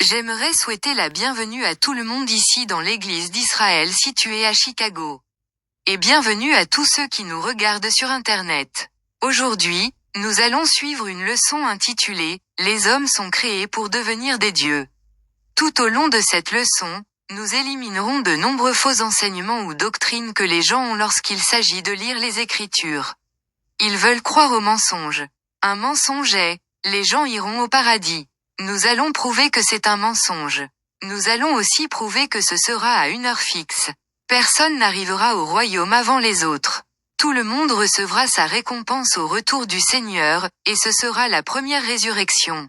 J'aimerais souhaiter la bienvenue à tout le monde ici dans l'église d'Israël située à Chicago. Et bienvenue à tous ceux qui nous regardent sur Internet. Aujourd'hui, nous allons suivre une leçon intitulée « Les hommes sont créés pour devenir des dieux ». Tout au long de cette leçon, nous éliminerons de nombreux faux enseignements ou doctrines que les gens ont lorsqu'il s'agit de lire les Écritures. Ils veulent croire au mensonge. Un mensonge est « les gens iront au paradis ». Nous allons prouver que c'est un mensonge. Nous allons aussi prouver que ce sera à une heure fixe. Personne n'arrivera au royaume avant les autres. Tout le monde recevra sa récompense au retour du Seigneur, et ce sera la première résurrection.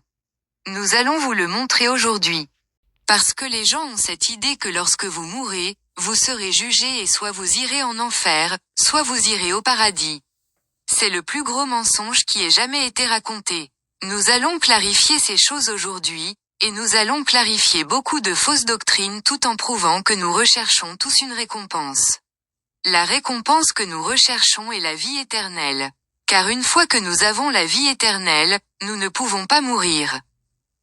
Nous allons vous le montrer aujourd'hui. Parce que les gens ont cette idée que lorsque vous mourrez, vous serez jugé et soit vous irez en enfer, soit vous irez au paradis. C'est le plus gros mensonge qui ait jamais été raconté. Nous allons clarifier ces choses aujourd'hui, et nous allons clarifier beaucoup de fausses doctrines tout en prouvant que nous recherchons tous une récompense. La récompense que nous recherchons est la vie éternelle. Car une fois que nous avons la vie éternelle, nous ne pouvons pas mourir.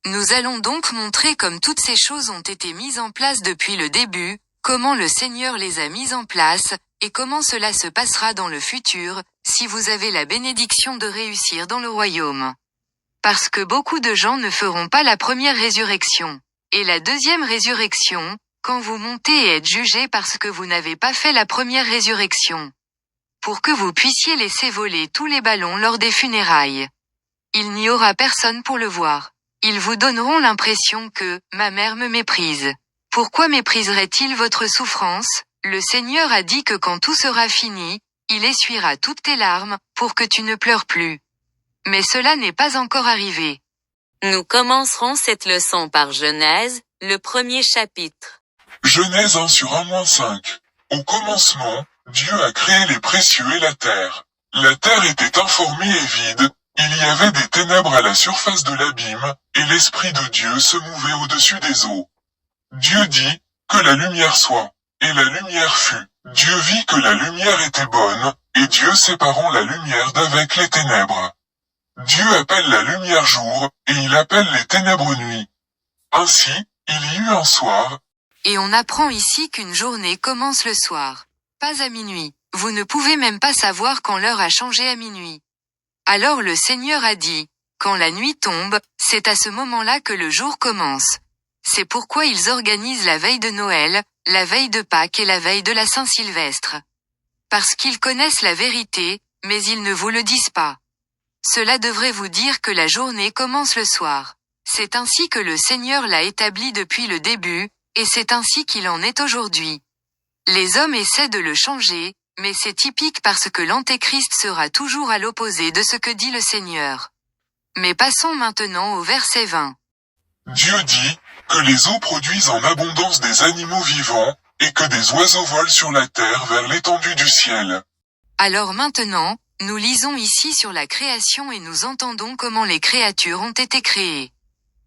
Nous allons donc montrer comme toutes ces choses ont été mises en place depuis le début, comment le Seigneur les a mises en place, et comment cela se passera dans le futur, si vous avez la bénédiction de réussir dans le royaume. Parce que beaucoup de gens ne feront pas la première résurrection. Et la deuxième résurrection, quand vous montez et êtes jugé parce que vous n'avez pas fait la première résurrection. Pour que vous puissiez laisser voler tous les ballons lors des funérailles. Il n'y aura personne pour le voir. Ils vous donneront l'impression que « ma mère me méprise ». Pourquoi mépriserait-il votre souffrance? Le Seigneur a dit que quand tout sera fini, il essuiera toutes tes larmes, pour que tu ne pleures plus. Mais cela n'est pas encore arrivé. Nous commencerons cette leçon par Genèse, le premier chapitre. Genèse 1 sur 1-5. Au commencement, Dieu a créé les précieux et la terre. La terre était informée et vide, il y avait des ténèbres à la surface de l'abîme, et l'Esprit de Dieu se mouvait au-dessus des eaux. Dieu dit, que la lumière soit, et la lumière fut. Dieu vit que la lumière était bonne, et Dieu séparant la lumière d'avec les ténèbres. Dieu appelle la lumière jour, et il appelle les ténèbres nuit. Ainsi, il y eut un soir. Et on apprend ici qu'une journée commence le soir. Pas à minuit. Vous ne pouvez même pas savoir quand l'heure a changé à minuit. Alors le Seigneur a dit, quand la nuit tombe, c'est à ce moment-là que le jour commence. C'est pourquoi ils organisent la veille de Noël, la veille de Pâques et la veille de la Saint-Sylvestre. Parce qu'ils connaissent la vérité, mais ils ne vous le disent pas. Cela devrait vous dire que la journée commence le soir. C'est ainsi que le Seigneur l'a établi depuis le début, et c'est ainsi qu'il en est aujourd'hui. Les hommes essaient de le changer, mais c'est typique parce que l'Antéchrist sera toujours à l'opposé de ce que dit le Seigneur. Mais passons maintenant au verset 20. Dieu dit, que les eaux produisent en abondance des animaux vivants, et que des oiseaux volent sur la terre vers l'étendue du ciel. Alors maintenant, nous lisons ici sur la création et nous entendons comment les créatures ont été créées.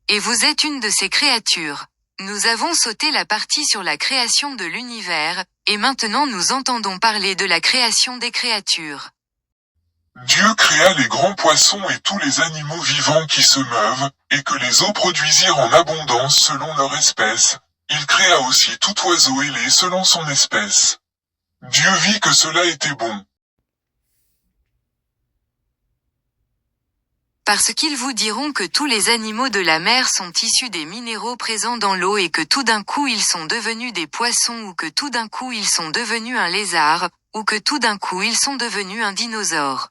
Et vous êtes une de ces créatures. Nous avons sauté la partie sur la création de l'univers, et maintenant nous entendons parler de la création des créatures. Dieu créa les grands poissons et tous les animaux vivants qui se meuvent, et que les eaux produisirent en abondance selon leur espèce. Il créa aussi tout oiseau ailé selon son espèce. Dieu vit que cela était bon. Parce qu'ils vous diront que tous les animaux de la mer sont issus des minéraux présents dans l'eau et que tout d'un coup ils sont devenus des poissons ou que tout d'un coup ils sont devenus un lézard, ou que tout d'un coup ils sont devenus un dinosaure.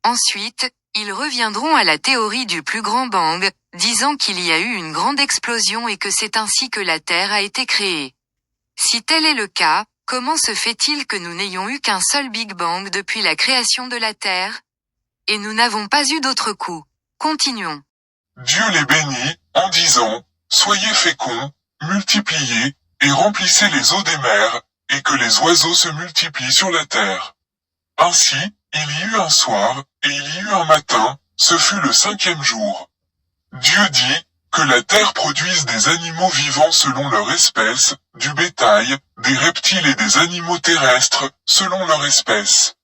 Ensuite, ils reviendront à la théorie du plus grand bang, disant qu'il y a eu une grande explosion et que c'est ainsi que la Terre a été créée. Si tel est le cas, comment se fait-il que nous n'ayons eu qu'un seul Big Bang depuis la création de la Terre? Et nous n'avons pas eu d'autre coup. Continuons. Dieu les bénit, en disant, soyez féconds, multipliez, et remplissez les eaux des mers, et que les oiseaux se multiplient sur la terre. Ainsi, il y eut un soir, et il y eut un matin, ce fut le 5e jour. Dieu dit, que la terre produise des animaux vivants selon leur espèce, du bétail, des reptiles et des animaux terrestres, selon leur espèce.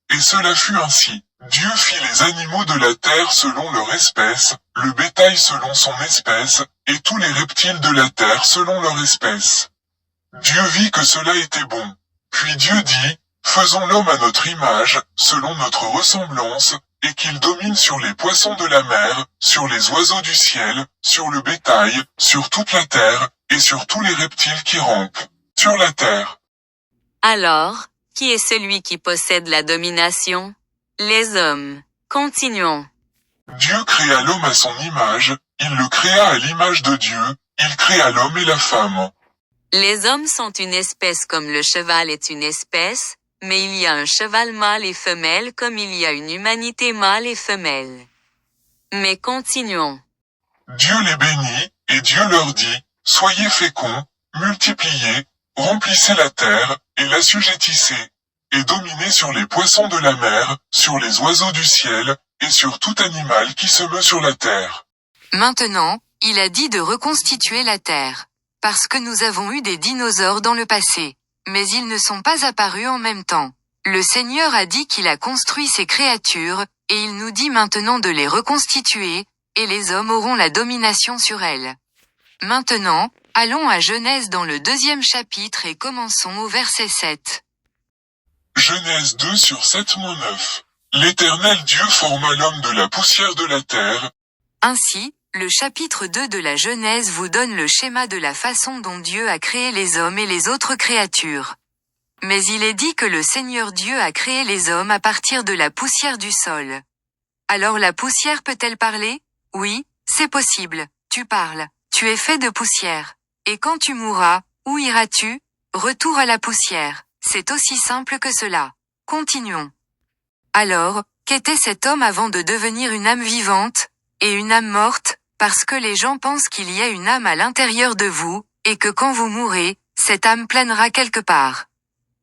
Et cela fut ainsi. Dieu fit les animaux de la terre selon leur espèce, le bétail selon son espèce, et tous les reptiles de la terre selon leur espèce. Dieu vit que cela était bon. Puis Dieu dit, faisons l'homme à notre image, selon notre ressemblance, et qu'il domine sur les poissons de la mer, sur les oiseaux du ciel, sur le bétail, sur toute la terre, et sur tous les reptiles qui rampent sur la terre. Alors, qui est celui qui possède la domination? Les hommes. Continuons. Dieu créa l'homme à son image, il le créa à l'image de Dieu, il créa l'homme et la femme. Les hommes sont une espèce comme le cheval est une espèce, mais il y a un cheval mâle et femelle comme il y a une humanité mâle et femelle. Mais continuons. Dieu les bénit, et Dieu leur dit, soyez féconds, multipliez, remplissez la terre, et l'assujettissez, et dominez sur les poissons de la mer, sur les oiseaux du ciel, et sur tout animal qui se meut sur la terre. Maintenant, il a dit de reconstituer la terre. Parce que nous avons eu des dinosaures dans le passé. Mais ils ne sont pas apparus en même temps. Le Seigneur a dit qu'il a construit ces créatures, et il nous dit maintenant de les reconstituer, et les hommes auront la domination sur elles. Maintenant, allons à Genèse dans le 2e chapitre et commençons au verset 7. Genèse 2 sur 7-9. L'Éternel Dieu forma l'homme de la poussière de la terre. Ainsi, le chapitre 2 de la Genèse vous donne le schéma de la façon dont Dieu a créé les hommes et les autres créatures. Mais il est dit que le Seigneur Dieu a créé les hommes à partir de la poussière du sol. Alors la poussière peut-elle parler? Oui, c'est possible, tu parles, tu es fait de poussière. Et quand tu mourras, où iras-tu? Retour à la poussière, c'est aussi simple que cela. Continuons. Alors, qu'était cet homme avant de devenir une âme vivante, et une âme morte? Parce que les gens pensent qu'il y a une âme à l'intérieur de vous, et que quand vous mourrez, cette âme planera quelque part.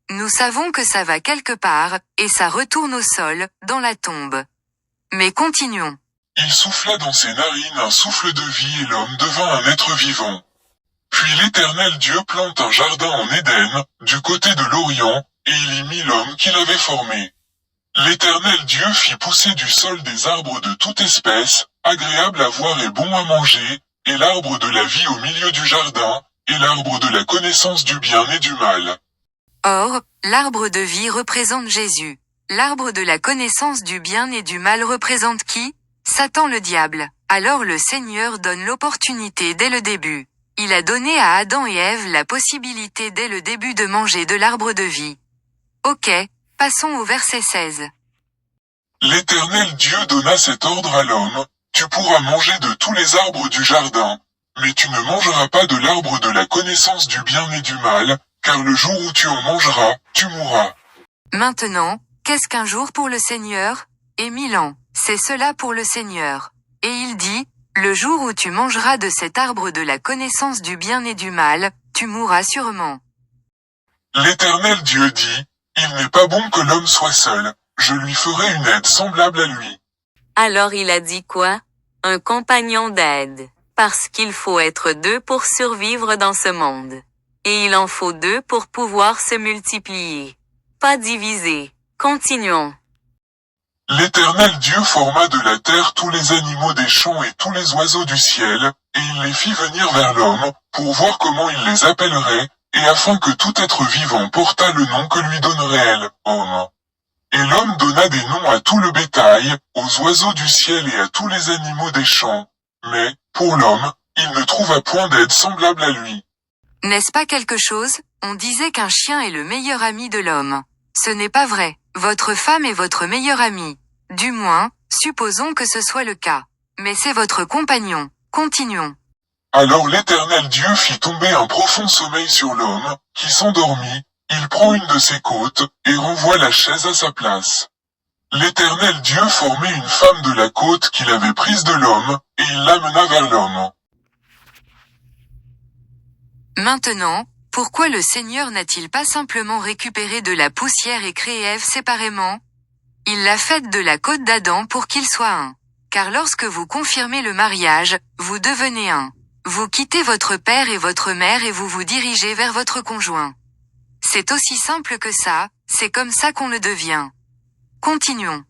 Nous savons que ça va quelque part, et ça retourne au sol, dans la tombe. Mais continuons. Il souffla dans ses narines un souffle de vie et l'homme devint un être vivant. Puis l'Éternel Dieu plante un jardin en Éden, du côté de l'Orient, et il y mit l'homme qu'il avait formé. L'Éternel Dieu fit pousser du sol des arbres de toute espèce, agréables à voir et bons à manger, et l'arbre de la vie au milieu du jardin, et l'arbre de la connaissance du bien et du mal. Or, l'arbre de vie représente Jésus. L'arbre de la connaissance du bien et du mal représente qui? Satan le diable. Alors le Seigneur donne l'opportunité dès le début. Il a donné à Adam et Ève la possibilité dès le début de manger de l'arbre de vie. Ok, passons au verset 16. L'Éternel Dieu donna cet ordre à l'homme, tu pourras manger de tous les arbres du jardin, mais tu ne mangeras pas de l'arbre de la connaissance du bien et du mal, car le jour où tu en mangeras, tu mourras. Maintenant, qu'est-ce qu'un jour pour le Seigneur? Et 1000 ans, c'est cela pour le Seigneur. Et il dit, le jour où tu mangeras de cet arbre de la connaissance du bien et du mal, tu mourras sûrement. L'Éternel Dieu dit, il n'est pas bon que l'homme soit seul, je lui ferai une aide semblable à lui. Alors il a dit quoi? Un compagnon d'aide. Parce qu'il faut être deux pour survivre dans ce monde. Et il en faut deux pour pouvoir se multiplier. Pas diviser. Continuons. L'Éternel Dieu forma de la terre tous les animaux des champs et tous les oiseaux du ciel, et il les fit venir vers l'homme, pour voir comment il les appellerait, et afin que tout être vivant portât le nom que lui donnerait elle, homme. Et l'homme donna des noms à tout le bétail, aux oiseaux du ciel et à tous les animaux des champs. Mais, pour l'homme, il ne trouva point d'aide semblable à lui. N'est-ce pas quelque chose? On disait qu'un chien est le meilleur ami de l'homme. Ce n'est pas vrai. Votre femme est votre meilleure amie. Du moins, supposons que ce soit le cas. Mais c'est votre compagnon. Continuons. Alors l'Éternel Dieu fit tomber un profond sommeil sur l'homme, qui s'endormit, il prend une de ses côtes, et renvoie la chaise à sa place. L'Éternel Dieu formait une femme de la côte qu'il avait prise de l'homme, et il l'amena vers l'homme. Maintenant, pourquoi le Seigneur n'a-t-il pas simplement récupéré de la poussière et créé Ève séparément? Il l'a faite de la côte d'Adam pour qu'il soit un. Car lorsque vous confirmez le mariage, vous devenez un. Vous quittez votre père et votre mère et vous vous dirigez vers votre conjoint. C'est aussi simple que ça, c'est comme ça qu'on le devient. Continuons.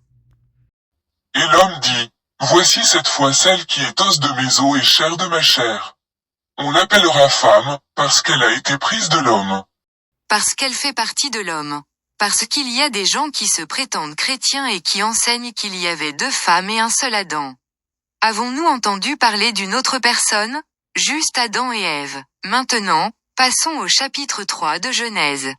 Et l'homme dit, voici cette fois celle qui est os de mes os et chair de ma chair. On l'appellera femme, parce qu'elle a été prise de l'homme. Parce qu'elle fait partie de l'homme. Parce qu'il y a des gens qui se prétendent chrétiens et qui enseignent qu'il y avait 2 femmes et un seul Adam. Avons-nous entendu parler d'une autre personne? Juste Adam et Ève. Maintenant, passons au chapitre 3 de Genèse.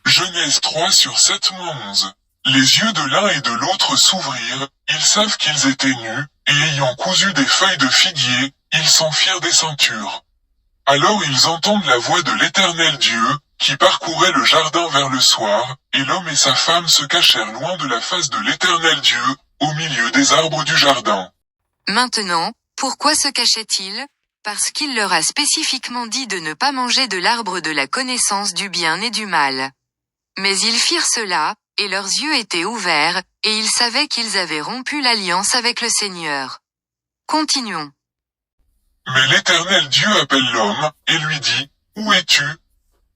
Genèse 3 sur 7-11. Les yeux de l'un et de l'autre s'ouvrirent, ils savent qu'ils étaient nus, et ayant cousu des feuilles de figuier, ils s'en firent des ceintures. Alors ils entendent la voix de l'Éternel Dieu, qui parcourait le jardin vers le soir, et l'homme et sa femme se cachèrent loin de la face de l'Éternel Dieu, au milieu des arbres du jardin. Maintenant, pourquoi se cachait-il? Parce qu'il leur a spécifiquement dit de ne pas manger de l'arbre de la connaissance du bien et du mal. Mais ils firent cela, et leurs yeux étaient ouverts, et ils savaient qu'ils avaient rompu l'alliance avec le Seigneur. Continuons. Mais l'Éternel Dieu appelle l'homme, et lui dit, où es-tu?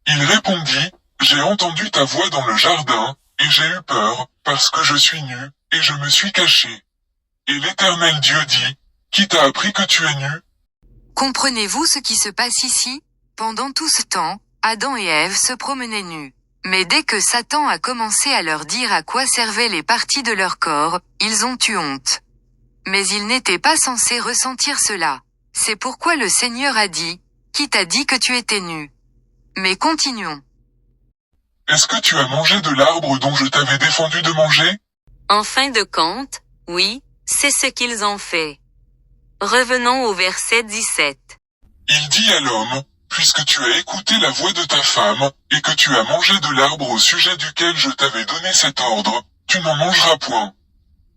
Il répondit, j'ai entendu ta voix dans le jardin, et j'ai eu peur, parce que je suis nu, et je me suis caché. Et l'Éternel Dieu dit, qui t'a appris que tu es nu? Comprenez-vous ce qui se passe ici? Pendant tout ce temps, Adam et Ève se promenaient nus. Mais dès que Satan a commencé à leur dire à quoi servaient les parties de leur corps, ils ont eu honte. Mais ils n'étaient pas censés ressentir cela. C'est pourquoi le Seigneur a dit, qui t'a dit que tu étais nu? Mais continuons. Est-ce que tu as mangé de l'arbre dont je t'avais défendu de manger? En fin de compte, oui, c'est ce qu'ils ont fait. Revenons au verset 17. Il dit à l'homme, puisque tu as écouté la voix de ta femme, et que tu as mangé de l'arbre au sujet duquel je t'avais donné cet ordre, tu n'en mangeras point.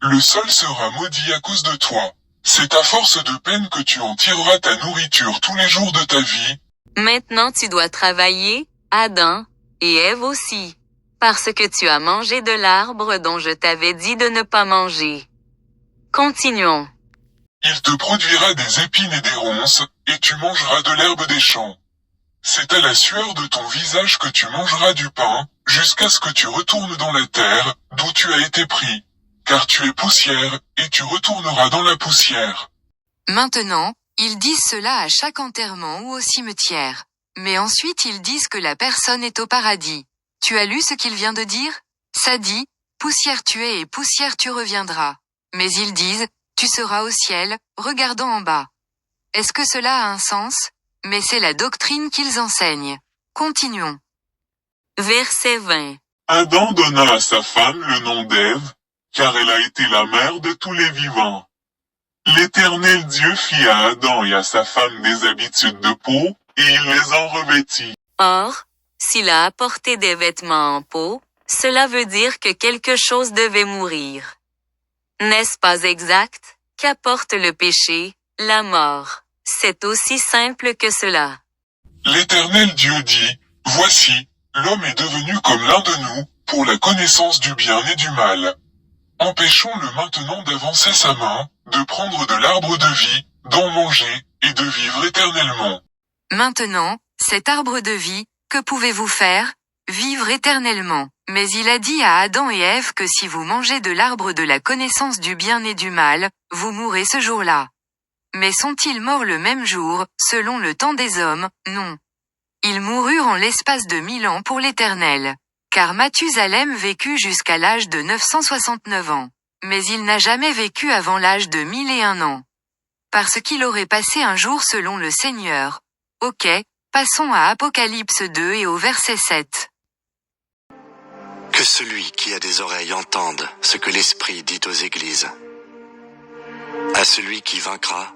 Le sol sera maudit à cause de toi. C'est à force de peine que tu en tireras ta nourriture tous les jours de ta vie. Maintenant tu dois travailler, Adam, et Ève aussi. Parce que tu as mangé de l'arbre dont je t'avais dit de ne pas manger. Continuons. Il te produira des épines et des ronces, et tu mangeras de l'herbe des champs. C'est à la sueur de ton visage que tu mangeras du pain, jusqu'à ce que tu retournes dans la terre, d'où tu as été pris. Car tu es poussière, et tu retourneras dans la poussière. Maintenant, ils disent cela à chaque enterrement ou au cimetière. Mais ensuite ils disent que la personne est au paradis. Tu as lu ce qu'il vient de dire? Ça dit, poussière tu es et poussière tu reviendras. Mais ils disent, tu seras au ciel, regardant en bas. Est-ce que cela a un sens? Mais c'est la doctrine qu'ils enseignent. Continuons. Verset 20. Adam donna à sa femme le nom d'Ève, car elle a été la mère de tous les vivants. L'Éternel Dieu fit à Adam et à sa femme des habitudes de peau, et il les en revêtit. Or, s'il a apporté des vêtements en peau, cela veut dire que quelque chose devait mourir. N'est-ce pas exact? Qu'apporte le péché? La mort. C'est aussi simple que cela. L'Éternel Dieu dit, voici, l'homme est devenu comme l'un de nous, pour la connaissance du bien et du mal. Empêchons-le maintenant d'avancer sa main, de prendre de l'arbre de vie, d'en manger, et de vivre éternellement. Maintenant, cet arbre de vie, que pouvez-vous faire? Vivre éternellement. Mais il a dit à Adam et Ève que si vous mangez de l'arbre de la connaissance du bien et du mal, vous mourrez ce jour-là. Mais sont-ils morts le même jour, selon le temps des hommes? Non. Ils moururent en l'espace de 1000 ans pour l'Éternel. Car Mathusalem vécut jusqu'à l'âge de 969 ans. Mais il n'a jamais vécu avant l'âge de 1001 ans. Parce qu'il aurait passé un jour selon le Seigneur. Ok, passons à Apocalypse 2 et au verset 7. Que celui qui a des oreilles entende ce que l'Esprit dit aux églises. À celui qui vaincra,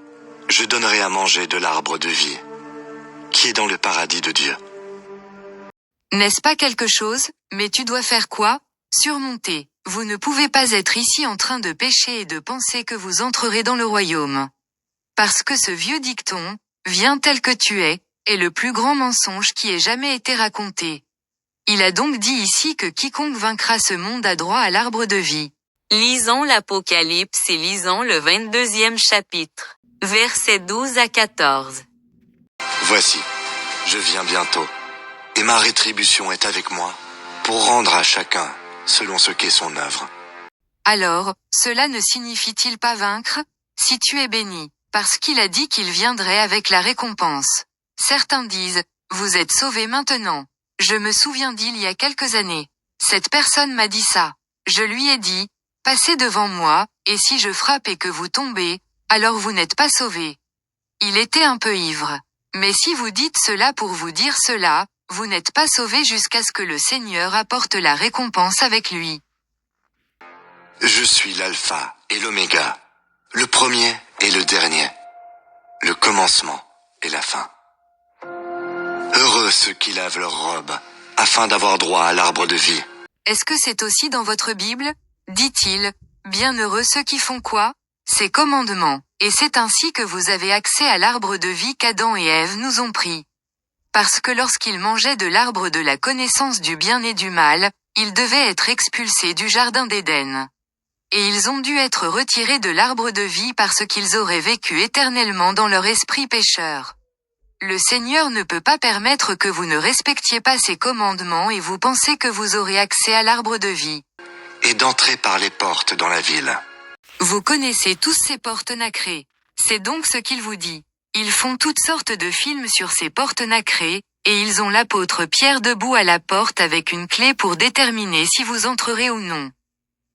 je donnerai à manger de l'arbre de vie, qui est dans le paradis de Dieu. N'est-ce pas quelque chose? Mais tu dois faire quoi? Surmonter. Vous ne pouvez pas être ici en train de pécher et de penser que vous entrerez dans le royaume. Parce que ce vieux dicton, viens tel que tu es, est le plus grand mensonge qui ait jamais été raconté. Il a donc dit ici que quiconque vaincra ce monde a droit à l'arbre de vie. Lisons l'Apocalypse et lisons le 22e chapitre, versets 12 à 14. Voici, je viens bientôt, et ma rétribution est avec moi, pour rendre à chacun selon ce qu'est son œuvre. Alors, cela ne signifie-t-il pas vaincre? Si tu es béni, parce qu'il a dit qu'il viendrait avec la récompense. Certains disent, vous êtes sauvés maintenant. Je me souviens d'il y a quelques années. Cette personne m'a dit ça. Je lui ai dit, passez devant moi, et si je frappe et que vous tombez, alors vous n'êtes pas sauvés. Il était un peu ivre. Mais si vous dites cela pour vous dire cela, vous n'êtes pas sauvés jusqu'à ce que le Seigneur apporte la récompense avec lui. Je suis l'alpha et l'oméga, le premier et le dernier, le commencement et la fin. Heureux ceux qui lavent leurs robes, afin d'avoir droit à l'arbre de vie. Est-ce que c'est aussi dans votre Bible? Dit-il, bienheureux ceux qui font quoi? Ces commandements, et c'est ainsi que vous avez accès à l'arbre de vie qu'Adam et Ève nous ont pris. Parce que lorsqu'ils mangeaient de l'arbre de la connaissance du bien et du mal, ils devaient être expulsés du jardin d'Éden. Et ils ont dû être retirés de l'arbre de vie parce qu'ils auraient vécu éternellement dans leur esprit pécheur. Le Seigneur ne peut pas permettre que vous ne respectiez pas ses commandements et vous pensez que vous aurez accès à l'arbre de vie. Et d'entrer par les portes dans la ville. Vous connaissez tous ces portes nacrées. C'est donc ce qu'il vous dit. Ils font toutes sortes de films sur ces portes nacrées, et ils ont l'apôtre Pierre debout à la porte avec une clé pour déterminer si vous entrerez ou non.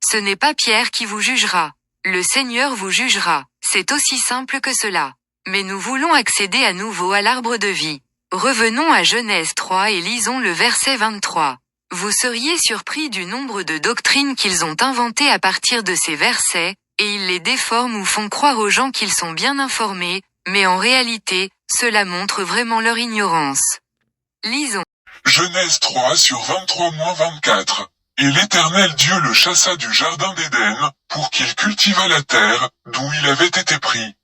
Ce n'est pas Pierre qui vous jugera. Le Seigneur vous jugera. C'est aussi simple que cela. Mais nous voulons accéder à nouveau à l'arbre de vie. Revenons à Genèse 3 et lisons le verset 23. Vous seriez surpris du nombre de doctrines qu'ils ont inventées à partir de ces versets, et ils les déforment ou font croire aux gens qu'ils sont bien informés, mais en réalité, cela montre vraiment leur ignorance. Lisons. Genèse 3 sur 23-24. Et l'Éternel Dieu le chassa du jardin d'Éden, pour qu'il cultivât la terre, d'où il avait été pris.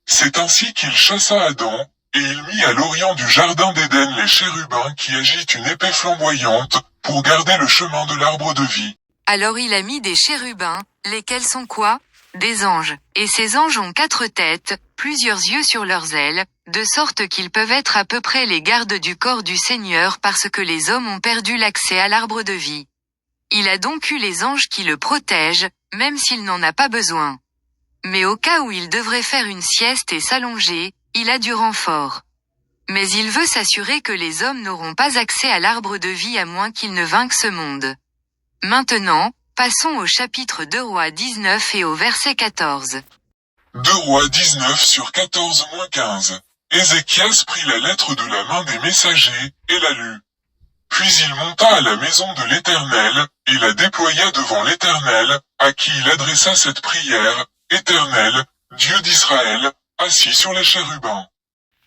C'est ainsi qu'il chassa Adam, et il mit à l'orient du jardin d'Éden les chérubins qui agitent une épée flamboyante, pour garder le chemin de l'arbre de vie. Alors il a mis des chérubins, lesquels sont quoi? Des anges. Et ces anges ont 4 têtes, plusieurs yeux sur leurs ailes, de sorte qu'ils peuvent être à peu près les gardes du corps du Seigneur parce que les hommes ont perdu l'accès à l'arbre de vie. Il a donc eu les anges qui le protègent, même s'il n'en a pas besoin. Mais au cas où il devrait faire une sieste et s'allonger, il a du renfort. Mais il veut s'assurer que les hommes n'auront pas accès à l'arbre de vie à moins qu'ils ne vainquent ce monde. Maintenant, passons au chapitre 2 Rois 19 et au verset 14. 2 Rois 19 sur 14-15. Ézéchias prit la lettre de la main des messagers, et la lut. Puis il monta à la maison de l'Éternel, et la déploya devant l'Éternel, à qui il adressa cette prière, Éternel, Dieu d'Israël, assis sur les chérubins.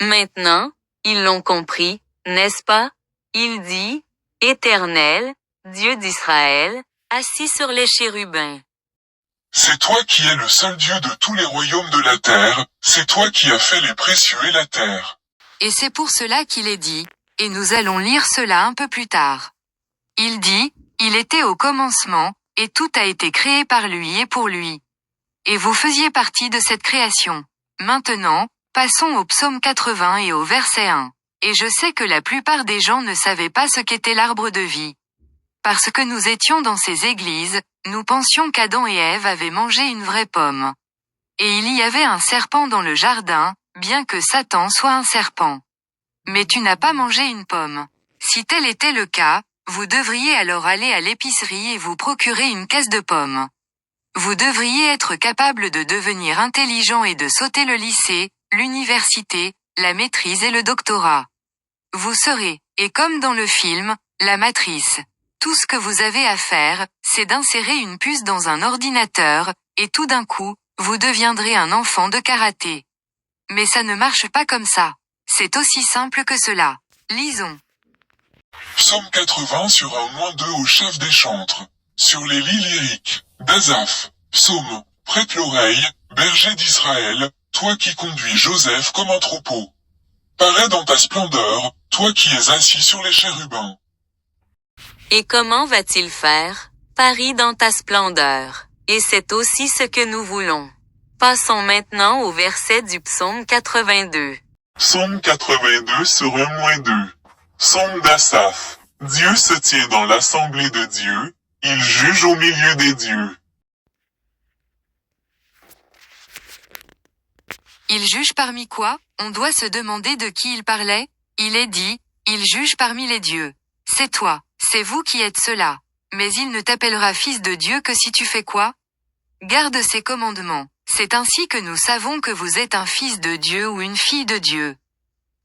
Maintenant, ils l'ont compris, n'est-ce pas? Il dit, Éternel, Dieu d'Israël, assis sur les chérubins. C'est toi qui es le seul Dieu de tous les royaumes de la terre, c'est toi qui as fait les précieux et la terre. Et c'est pour cela qu'il est dit, et nous allons lire cela un peu plus tard. Il dit, il était au commencement, et tout a été créé par lui et pour lui. Et vous faisiez partie de cette création. Maintenant, passons au psaume 80 et au verset 1. Et je sais que la plupart des gens ne savaient pas ce qu'était l'arbre de vie. Parce que nous étions dans ces églises, nous pensions qu'Adam et Ève avaient mangé une vraie pomme. Et il y avait un serpent dans le jardin, bien que Satan soit un serpent. Mais tu n'as pas mangé une pomme. Si tel était le cas, vous devriez alors aller à l'épicerie et vous procurer une caisse de pommes. Vous devriez être capable de devenir intelligent et de sauter le lycée, l'université, la maîtrise et le doctorat. Vous serez, et comme dans le film, la matrice. Tout ce que vous avez à faire, c'est d'insérer une puce dans un ordinateur, et tout d'un coup, vous deviendrez un enfant de karaté. Mais ça ne marche pas comme ça. C'est aussi simple que cela. Lisons. Psaume 80 sur 1-2 au chef des chantres. Sur les lits lyriques, d'Azaph. Psaume, prête l'oreille, berger d'Israël, toi qui conduis Joseph comme un troupeau. Parais dans ta splendeur, toi qui es assis sur les chérubins. Et comment va-t-il faire? Paris dans ta splendeur. Et c'est aussi ce que nous voulons. Passons maintenant au verset du psaume 82. Psaume 82 sur 1-2. Psaume d'Asaph. Dieu se tient dans l'assemblée de Dieu, il juge au milieu des dieux. Il juge parmi quoi? On doit se demander de qui il parlait. Il est dit, il juge parmi les dieux. C'est toi, c'est vous qui êtes cela. Mais il ne t'appellera fils de Dieu que si tu fais quoi? Garde ses commandements. C'est ainsi que nous savons que vous êtes un fils de Dieu ou une fille de Dieu.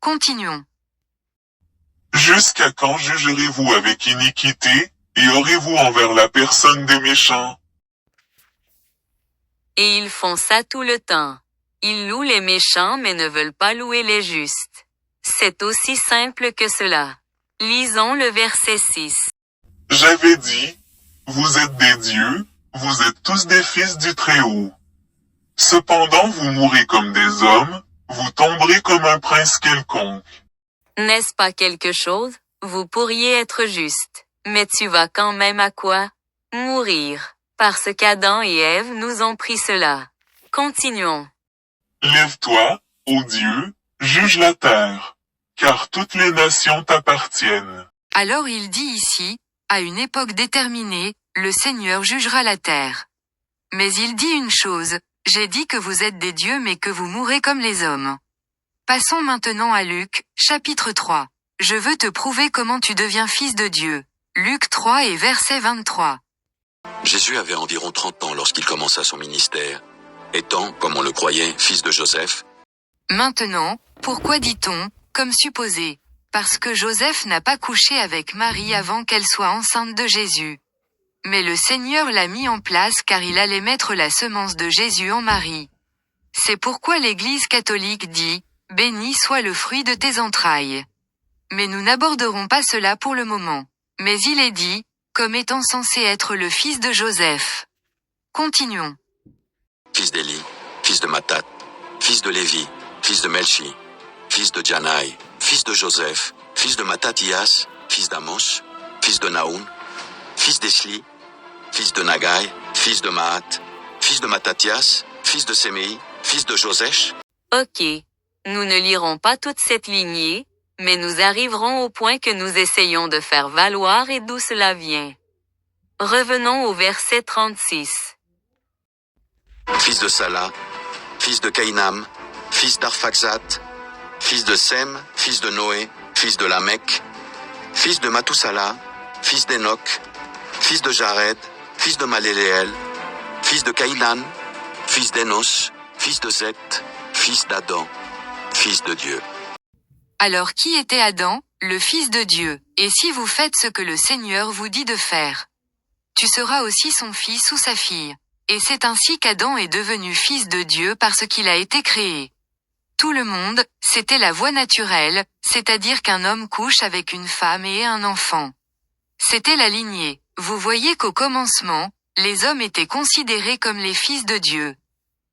Continuons. Jusqu'à quand jugerez-vous avec iniquité, et aurez-vous envers la personne des méchants? Et ils font ça tout le temps. Ils louent les méchants mais ne veulent pas louer les justes. C'est aussi simple que cela. Lisons le verset 6. J'avais dit, vous êtes des dieux, vous êtes tous des fils du Très-Haut. Cependant vous mourrez comme des hommes, vous tomberez comme un prince quelconque. N'est-ce pas quelque chose? Vous pourriez être juste. Mais tu vas quand même à quoi? Mourir. Parce qu'Adam et Ève nous ont pris cela. Continuons. Lève-toi, ô Dieu, juge la terre, car toutes les nations t'appartiennent. Alors il dit ici, à une époque déterminée, le Seigneur jugera la terre. Mais il dit une chose, j'ai dit que vous êtes des dieux mais que vous mourrez comme les hommes. Passons maintenant à Luc, chapitre 3. Je veux te prouver comment tu deviens fils de Dieu. Luc 3 et verset 23. Jésus avait environ 30 ans lorsqu'il commença son ministère. Étant, comme on le croyait, fils de Joseph, Maintenant, pourquoi dit-on, comme supposé? Parce que Joseph n'a pas couché avec Marie avant qu'elle soit enceinte de Jésus. Mais le Seigneur l'a mis en place car il allait mettre la semence de Jésus en Marie. C'est pourquoi l'Église catholique dit, béni soit le fruit de tes entrailles. Mais nous n'aborderons pas cela pour le moment. Mais il est dit, comme étant censé être le fils de Joseph. Continuons. fils d'Élie, fils de Mathat, fils de Lévi, fils de Melchi, fils de Janaï, fils de Joseph, fils de Mattathias, fils d'Amos, fils de Naoun, fils d'Esli, fils de Nagai, fils de Mahat, fils de Mattathias, fils de Séméi, fils de Josèche. Ok. Nous ne lirons pas toute cette lignée, mais nous arriverons au point que nous essayons de faire valoir et d'où cela vient. Revenons au verset 36. Fils de Salah, fils de Caïnam, fils d'Arphaxad, fils de Sem, fils de Noé, fils de Lamech, fils de Matoussalah, fils d'Enoch, fils de Jared, fils de Maléléel, fils de Caïnan, fils d'Enos, fils de Seth, fils d'Adam, fils de Dieu. Alors qui était Adam, le fils de Dieu? Et si vous faites ce que le Seigneur vous dit de faire, tu seras aussi son fils ou sa fille. Et c'est ainsi qu'Adam est devenu fils de Dieu parce qu'il a été créé. Tout le monde, c'était la voie naturelle, c'est-à-dire qu'un homme couche avec une femme et ait un enfant. C'était la lignée. Vous voyez qu'au commencement, les hommes étaient considérés comme les fils de Dieu.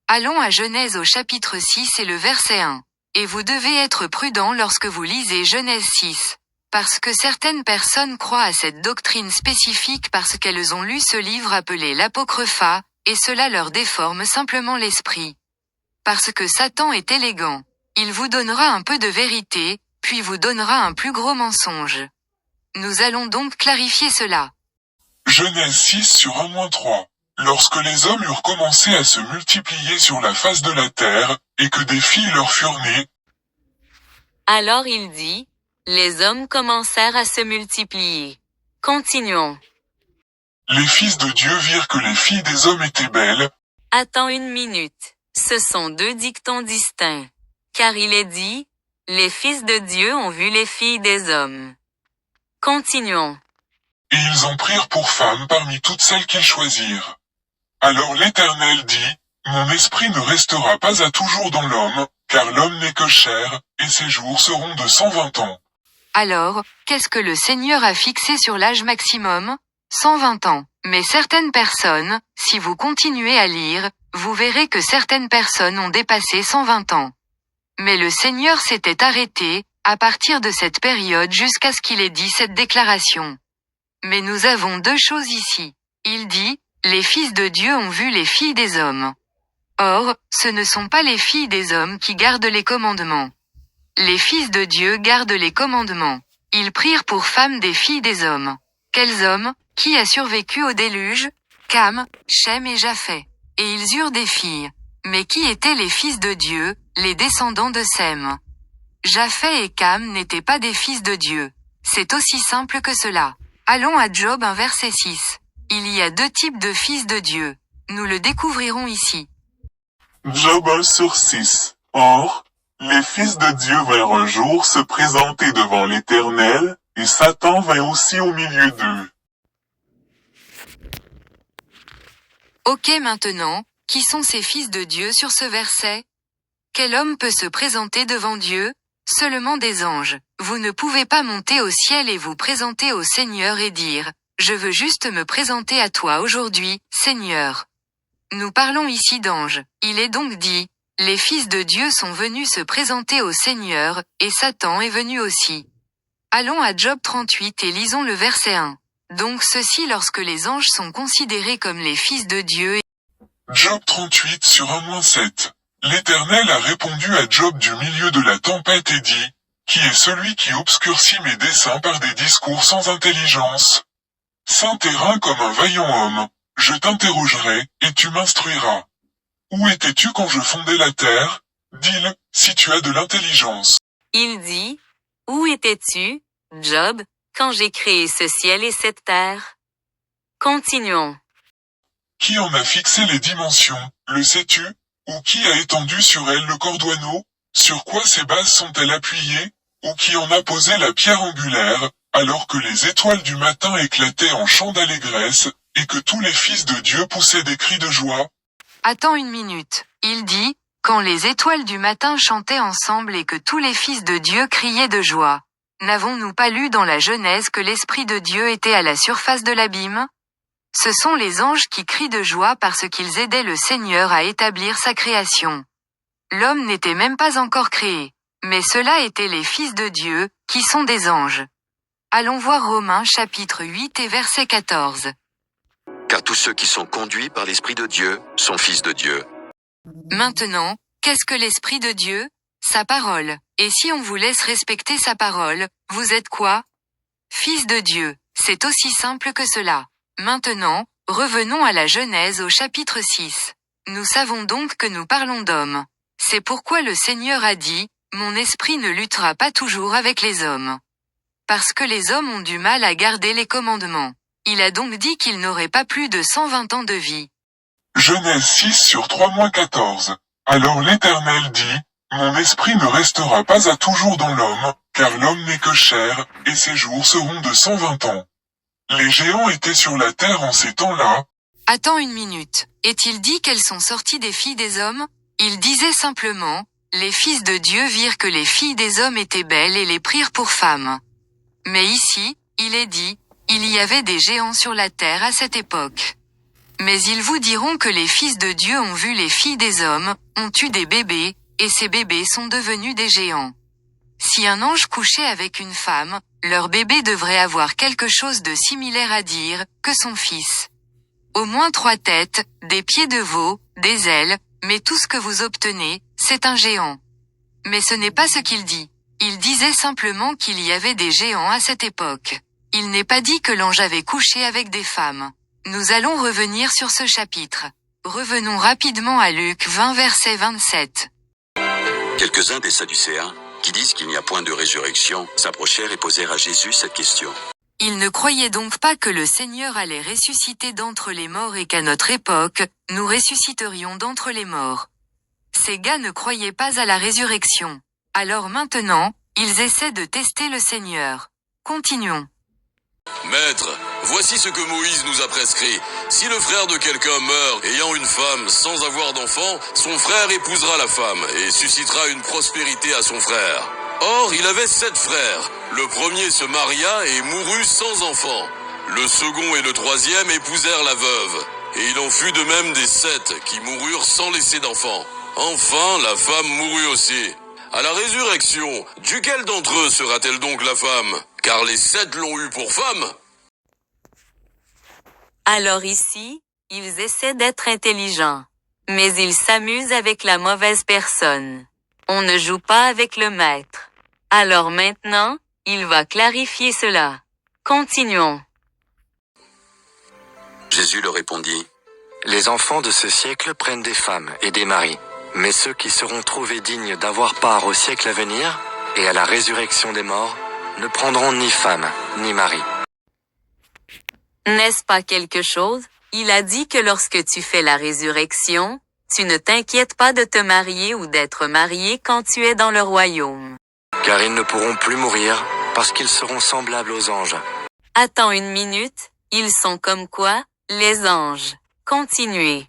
Allons à Genèse au chapitre 6 et le verset 1. Et vous devez être prudent lorsque vous lisez Genèse 6. Parce que certaines personnes croient à cette doctrine spécifique parce qu'elles ont lu ce livre appelé l'Apocrypha, et cela leur déforme simplement l'esprit. Parce que Satan est élégant. Il vous donnera un peu de vérité, puis vous donnera un plus gros mensonge. Nous allons donc clarifier cela. Genèse 6 sur 1-3. Lorsque les hommes eurent commencé à se multiplier sur la face de la terre, et que des filles leur furent nées, Alors il dit, les hommes commencèrent à se multiplier. Continuons. les fils de Dieu virent que les filles des hommes étaient belles, Attends une minute. Ce sont deux dictons distincts. Car il est dit, les fils de Dieu ont vu les filles des hommes. Continuons. et ils en prirent pour femmes parmi toutes celles qu'ils choisirent. Alors l'Éternel dit, mon esprit ne restera pas à toujours dans l'homme, car l'homme n'est que chair, et ses jours seront de 120 ans. Alors, qu'est-ce que le Seigneur a fixé sur l'âge maximum? 120 ans. Mais certaines personnes, si vous continuez à lire, vous verrez que certaines personnes ont dépassé 120 ans. Mais le Seigneur s'était arrêté, à partir de cette période jusqu'à ce qu'il ait dit cette déclaration. Mais nous avons deux choses ici. Il dit, les fils de Dieu ont vu les filles des hommes. Or, ce ne sont pas les filles des hommes qui gardent les commandements. Les fils de Dieu gardent les commandements. Ils prirent pour femmes des filles des hommes. Quels hommes? Qui a survécu au déluge? Cam, Shem et Japheth. Et ils eurent des filles. Mais qui étaient les fils de Dieu, les descendants de Sem. Japhet et Cam n'étaient pas des fils de Dieu. C'est aussi simple que cela. Allons à Job 1 verset 6. Il y a deux types de fils de Dieu. Nous le découvrirons ici. Job 1 sur 6. Or, les fils de Dieu vinrent un jour se présenter devant l'Éternel, et Satan vint aussi au milieu d'eux. Ok, maintenant, qui sont ces fils de Dieu sur ce verset? Quel homme peut se présenter devant Dieu? Seulement des anges. Vous ne pouvez pas monter au ciel et vous présenter au Seigneur et dire, je veux juste me présenter à toi aujourd'hui, Seigneur. Nous parlons ici d'anges. Il est donc dit, les fils de Dieu sont venus se présenter au Seigneur, et Satan est venu aussi. Allons à Job 38 et lisons le verset 1. Donc ceci lorsque les anges sont considérés comme les fils de Dieu et... Job 38 sur 1-7. L'Éternel a répondu à Job du milieu de la tempête et dit, qui est celui qui obscurcit mes desseins par des discours sans intelligence? Saint terrain comme un vaillant homme, je t'interrogerai, et tu m'instruiras. Où étais-tu quand je fondais la terre? Dis-le, si tu as de l'intelligence. Il dit, où étais-tu, Job, quand j'ai créé ce ciel et cette terre? Continuons. Qui en a fixé les dimensions, le sais-tu? Ou qui a étendu sur elles le cordonneau? Sur quoi ces bases sont-elles appuyées? Ou qui en a posé la pierre angulaire, alors que les étoiles du matin éclataient en chants d'allégresse, et que tous les fils de Dieu poussaient des cris de joie? Attends une minute. Il dit, quand les étoiles du matin chantaient ensemble et que tous les fils de Dieu criaient de joie. N'avons-nous pas lu dans la Genèse que l'Esprit de Dieu était à la surface de l'abîme? Ce sont les anges qui crient de joie parce qu'ils aidaient le Seigneur à établir sa création. L'homme n'était même pas encore créé. Mais cela étaient les fils de Dieu, qui sont des anges. Allons voir Romains chapitre 8 et verset 14. Car tous ceux qui sont conduits par l'Esprit de Dieu sont fils de Dieu. Maintenant, qu'est-ce que l'Esprit de Dieu? Sa parole. Et si on vous laisse respecter sa parole, vous êtes quoi? Fils de Dieu. C'est aussi simple que cela. Maintenant, revenons à la Genèse au chapitre 6. Nous savons donc que nous parlons d'hommes. C'est pourquoi le Seigneur a dit, mon esprit ne luttera pas toujours avec les hommes. Parce que les hommes ont du mal à garder les commandements. Il a donc dit qu'il n'aurait pas plus de 120 ans de vie. Genèse 6 sur 3-14. Alors l'Éternel dit, mon esprit ne restera pas à toujours dans l'homme, car l'homme n'est que chair, et ses jours seront de 120 ans. Les géants étaient sur la terre en ces temps-là. Attends une minute. Est-il dit qu'elles sont sorties des filles des hommes? Il disait simplement, les fils de Dieu virent que les filles des hommes étaient belles et les prirent pour femmes. Mais ici, il est dit, il y avait des géants sur la terre à cette époque. Mais ils vous diront que les fils de Dieu ont vu les filles des hommes, ont eu des bébés, et ces bébés sont devenus des géants. Si un ange couchait avec une femme, leur bébé devrait avoir quelque chose de similaire à dire, que son fils. Au moins 3 têtes, des pieds de veau, des ailes, mais tout ce que vous obtenez, c'est un géant. Mais ce n'est pas ce qu'il dit. Il disait simplement qu'il y avait des géants à cette époque. Il n'est pas dit que l'ange avait couché avec des femmes. Nous allons revenir sur ce chapitre. Revenons rapidement à Luc 20 verset 27. Quelques-uns des Sadducéens, qui disent qu'il n'y a point de résurrection, s'approchèrent et posèrent à Jésus cette question. Ils ne croyaient donc pas que le Seigneur allait ressusciter d'entre les morts et qu'à notre époque, nous ressusciterions d'entre les morts. Ces gars ne croyaient pas à la résurrection. Alors maintenant, ils essaient de tester le Seigneur. Continuons. Maître, voici ce que Moïse nous a prescrit. Si le frère de quelqu'un meurt ayant une femme sans avoir d'enfant, son frère épousera la femme et suscitera une prospérité à son frère. Or, il avait 7 frères. Le premier se maria et mourut sans enfant. Le second et le troisième épousèrent la veuve. Et il en fut de même des 7 qui moururent sans laisser d'enfant. Enfin, la femme mourut aussi. À la résurrection, duquel d'entre eux sera-t-elle donc la femme? Car les 7 l'ont eue pour femme. Alors ici, ils essaient d'être intelligents. Mais ils s'amusent avec la mauvaise personne. On ne joue pas avec le maître. Alors maintenant, il va clarifier cela. Continuons. Jésus leur répondit, Les enfants de ce siècle prennent des femmes et des maris, Mais ceux qui seront trouvés dignes d'avoir part au siècle à venir et à la résurrection des morts ne prendront ni femme, ni mari. N'est-ce pas quelque chose? Il a dit que lorsque tu fais la résurrection, tu ne t'inquiètes pas de te marier ou d'être marié quand tu es dans le royaume. Car ils ne pourront plus mourir parce qu'ils seront semblables aux anges. Attends une minute, ils sont comme quoi? Les anges. Continuez.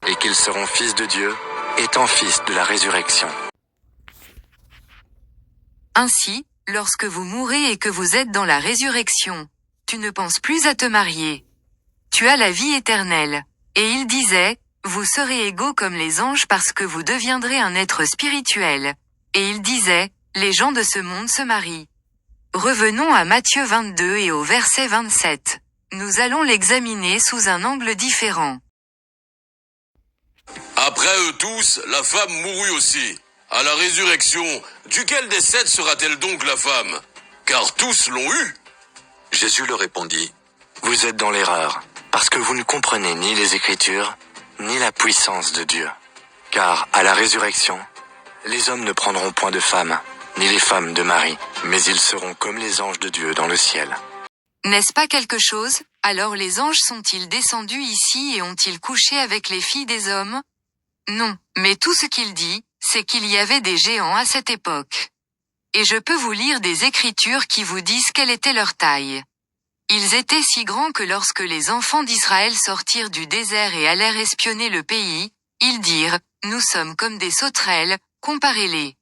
Et qu'ils seront fils de Dieu, étant fils de la résurrection. Ainsi, lorsque vous mourrez et que vous êtes dans la résurrection, tu ne penses plus à te marier. Tu as la vie éternelle. Et il disait, vous serez égaux comme les anges parce que vous deviendrez un être spirituel. Et il disait, les gens de ce monde se marient. Revenons à Matthieu 22 et au verset 27. Nous allons l'examiner sous un angle différent. Après eux tous, la femme mourut aussi. À la résurrection, duquel des 7 sera-t-elle donc la femme? Car tous l'ont eue. Jésus leur répondit, Vous êtes dans l'erreur, parce que vous ne comprenez ni les Écritures, ni la puissance de Dieu. Car, à la résurrection, les hommes ne prendront point de femme, ni les femmes de mari, mais ils seront comme les anges de Dieu dans le ciel. N'est-ce pas quelque chose? Alors les anges sont-ils descendus ici et ont-ils couché avec les filles des hommes? Non, mais tout ce qu'il dit, c'est qu'il y avait des géants à cette époque. Et je peux vous lire des écritures qui vous disent quelle était leur taille. Ils étaient si grands que lorsque les enfants d'Israël sortirent du désert et allèrent espionner le pays, ils dirent, nous sommes comme des sauterelles, comparez-les.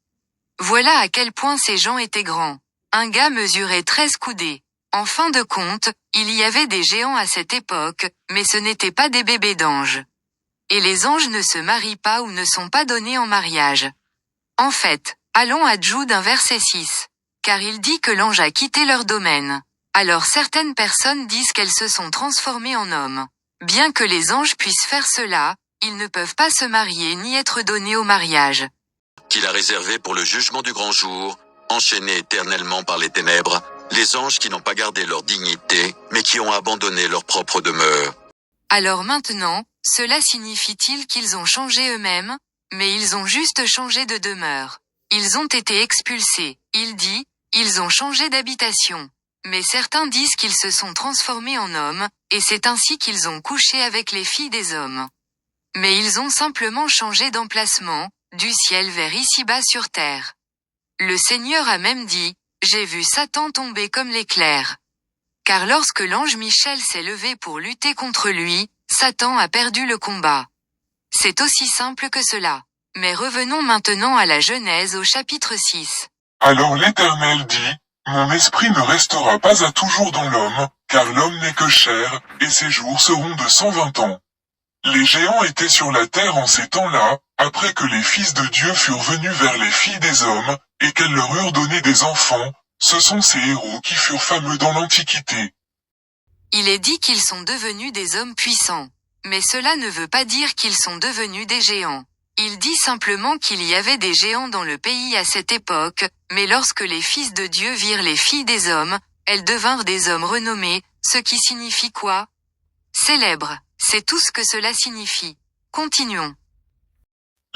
Voilà à quel point ces gens étaient grands. Un gars mesurait 13 coudées. En fin de compte, il y avait des géants à cette époque, mais ce n'étaient pas des bébés d'anges. Et les anges ne se marient pas ou ne sont pas donnés en mariage. En fait, allons à Jude 1 verset 6. Car il dit que l'ange a quitté leur domaine. Alors certaines personnes disent qu'elles se sont transformées en hommes. Bien que les anges puissent faire cela, ils ne peuvent pas se marier ni être donnés au mariage. qu'il a réservé pour le jugement du grand jour, enchaînés éternellement par les ténèbres, les anges qui n'ont pas gardé leur dignité, mais qui ont abandonné leur propre demeure. Alors maintenant, cela signifie-t-il qu'ils ont changé eux-mêmes? Mais ils ont juste changé de demeure. Ils ont été expulsés. Il dit, ils ont changé d'habitation. Mais certains disent qu'ils se sont transformés en hommes, et c'est ainsi qu'ils ont couché avec les filles des hommes. Mais ils ont simplement changé d'emplacement, du ciel vers ici-bas sur terre. Le Seigneur a même dit, j'ai vu Satan tomber comme l'éclair. Car lorsque l'ange Michel s'est levé pour lutter contre lui, Satan a perdu le combat. C'est aussi simple que cela. Mais revenons maintenant à la Genèse au chapitre 6. Alors l'Éternel dit, mon esprit ne restera pas à toujours dans l'homme, car l'homme n'est que chair, et ses jours seront de 120 ans. Les géants étaient sur la terre en ces temps-là, après que les fils de Dieu furent venus vers les filles des hommes, et qu'elles leur eurent donné des enfants, ce sont ces héros qui furent fameux dans l'Antiquité. Il est dit qu'ils sont devenus des hommes puissants. Mais cela ne veut pas dire qu'ils sont devenus des géants. Il dit simplement qu'il y avait des géants dans le pays à cette époque, mais lorsque les fils de Dieu virent les filles des hommes, elles devinrent des hommes renommés, ce qui signifie quoi? Célèbres. C'est tout ce que cela signifie. Continuons.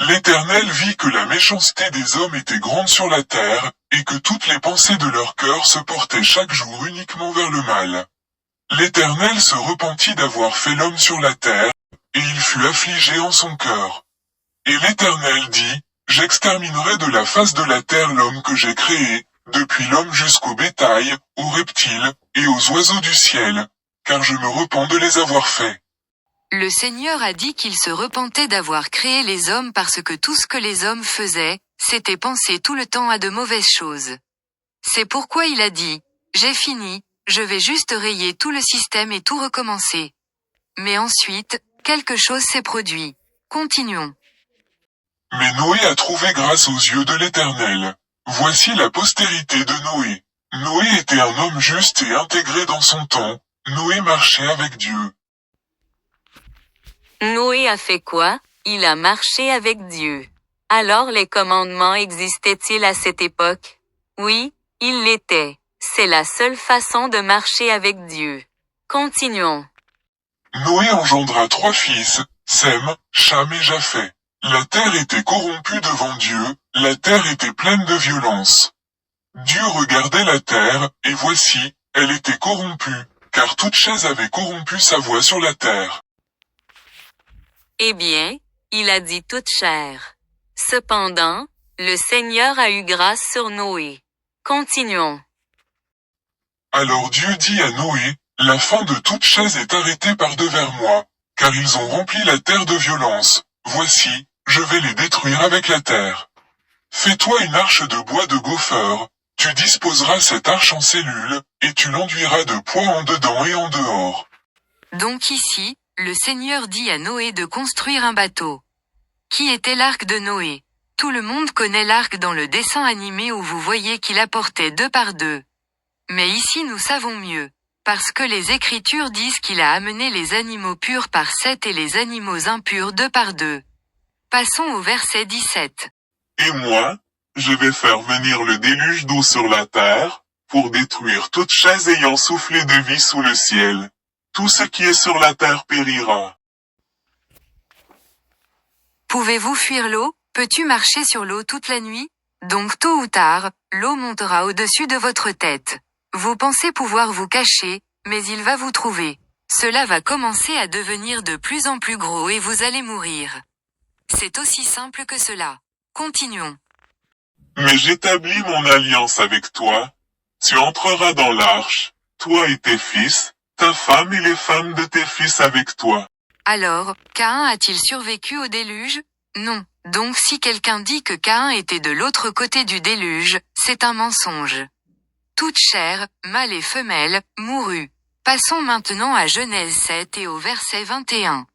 L'Éternel vit que la méchanceté des hommes était grande sur la terre, et que toutes les pensées de leur cœur se portaient chaque jour uniquement vers le mal. L'Éternel se repentit d'avoir fait l'homme sur la terre, et il fut affligé en son cœur. Et l'Éternel dit, j'exterminerai de la face de la terre l'homme que j'ai créé, depuis l'homme jusqu'au bétail, aux reptiles, et aux oiseaux du ciel, car je me repens de les avoir faits. Le Seigneur a dit qu'il se repentait d'avoir créé les hommes parce que tout ce que les hommes faisaient, c'était penser tout le temps à de mauvaises choses. C'est pourquoi il a dit, j'ai fini, je vais juste rayer tout le système et tout recommencer. Mais ensuite, quelque chose s'est produit. Continuons. Mais Noé a trouvé grâce aux yeux de l'Éternel. Voici la postérité de Noé. Noé était un homme juste et intégré dans son temps. Noé marchait avec Dieu. Noé a fait quoi? Il a marché avec Dieu. Alors les commandements existaient-ils à cette époque? Oui, ils l'étaient. C'est la seule façon de marcher avec Dieu. Continuons. Noé engendra 3 fils, Sem, Cham et Japheth. La terre était corrompue devant Dieu, la terre était pleine de violence. Dieu regardait la terre, et voici, elle était corrompue, car toute chaise avait corrompu sa voix sur la terre. Eh bien, il a dit toute chair. Cependant, le Seigneur a eu grâce sur Noé. Continuons. Alors Dieu dit à Noé, la fin de toute chaise est arrêtée par devers moi, car ils ont rempli la terre de violence. Voici, je vais les détruire avec la terre. Fais-toi une arche de bois de gopher, tu disposeras cette arche en cellules, et tu l'enduiras de poids en dedans et en dehors. Donc ici, le Seigneur dit à Noé de construire un bateau. Qui était l'arc de Noé? Tout le monde connaît l'arc dans le dessin animé où vous voyez qu'il apportait 2 par 2. Mais ici nous savons mieux, parce que les Écritures disent qu'il a amené les animaux purs par 7 et les animaux impurs 2 par 2. Passons au verset 17. Et moi, je vais faire venir le déluge d'eau sur la terre, pour détruire toute chaise ayant soufflé de vie sous le ciel. Tout ce qui est sur la terre périra. Pouvez-vous fuir l'eau? Peux-tu marcher sur l'eau toute la nuit? Donc tôt ou tard, l'eau montera au-dessus de votre tête. Vous pensez pouvoir vous cacher, mais il va vous trouver. Cela va commencer à devenir de plus en plus gros et vous allez mourir. C'est aussi simple que cela. Continuons. Mais j'établis mon alliance avec toi. Tu entreras dans l'arche, toi et tes fils, ta femme et les femmes de tes fils avec toi. Alors, Caïn a-t-il survécu au déluge? Non. Donc si quelqu'un dit que Caïn était de l'autre côté du déluge, c'est un mensonge. Toute chair, mâle et femelle, mourut. Passons maintenant à Genèse 7 et au verset 21.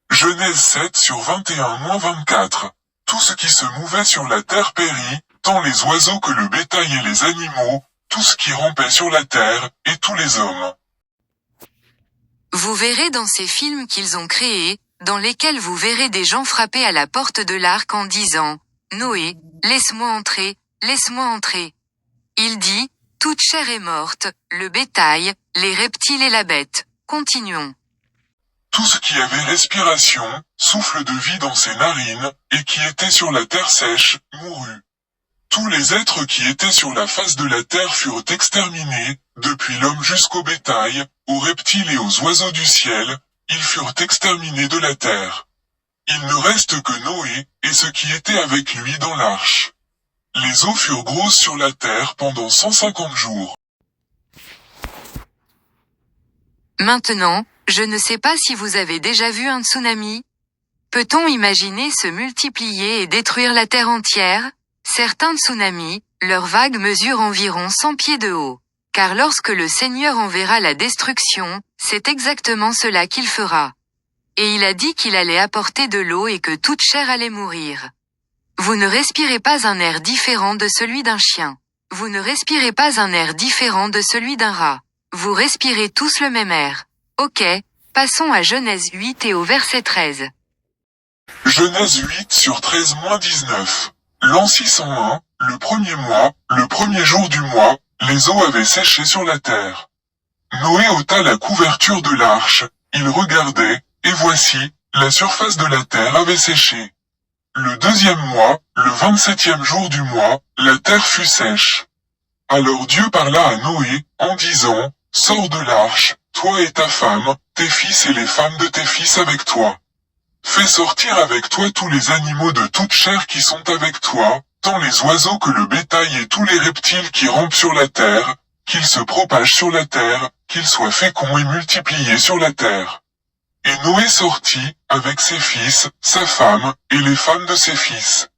Genèse 7 sur 21-24. Tout ce qui se mouvait sur la terre périt, tant les oiseaux que le bétail et les animaux, tout ce qui rampait sur la terre, et tous les hommes. Vous verrez dans ces films qu'ils ont créés, dans lesquels vous verrez des gens frapper à la porte de l'arc en disant « Noé, laisse-moi entrer, laisse-moi entrer ». Il dit « Toute chair est morte, le bétail, les reptiles et la bête ». Continuons. Tout ce qui avait respiration, souffle de vie dans ses narines, et qui était sur la terre sèche, mourut. Tous les êtres qui étaient sur la face de la terre furent exterminés, depuis l'homme jusqu'au bétail, aux reptiles et aux oiseaux du ciel, ils furent exterminés de la terre. Il ne reste que Noé, et ce qui était avec lui dans l'arche. Les eaux furent grosses sur la terre pendant 150 jours. Maintenant, je ne sais pas si vous avez déjà vu un tsunami. Peut-on imaginer se multiplier et détruire la terre entière? Certains tsunamis, leurs vagues mesurent environ 100 pieds de haut. Car lorsque le Seigneur enverra la destruction, c'est exactement cela qu'il fera. Et il a dit qu'il allait apporter de l'eau et que toute chair allait mourir. Vous ne respirez pas un air différent de celui d'un chien. Vous ne respirez pas un air différent de celui d'un rat. Vous respirez tous le même air. Ok, passons à Genèse 8 et au verset 13. Genèse 8 sur 13-19. L'an 601, le premier mois, le premier jour du mois, les eaux avaient séché sur la terre. Noé ôta la couverture de l'arche, il regardait, et voici, la surface de la terre avait séché. Le deuxième mois, le 27e jour du mois, la terre fut sèche. Alors Dieu parla à Noé, en disant, « Sors de l'arche, toi et ta femme, tes fils et les femmes de tes fils avec toi. Fais sortir avec toi tous les animaux de toute chair qui sont avec toi, tant les oiseaux que le bétail et tous les reptiles qui rampent sur la terre, qu'ils se propagent sur la terre, qu'ils soient féconds et multipliés sur la terre. » Et Noé sortit, avec ses fils, sa femme, et les femmes de ses fils.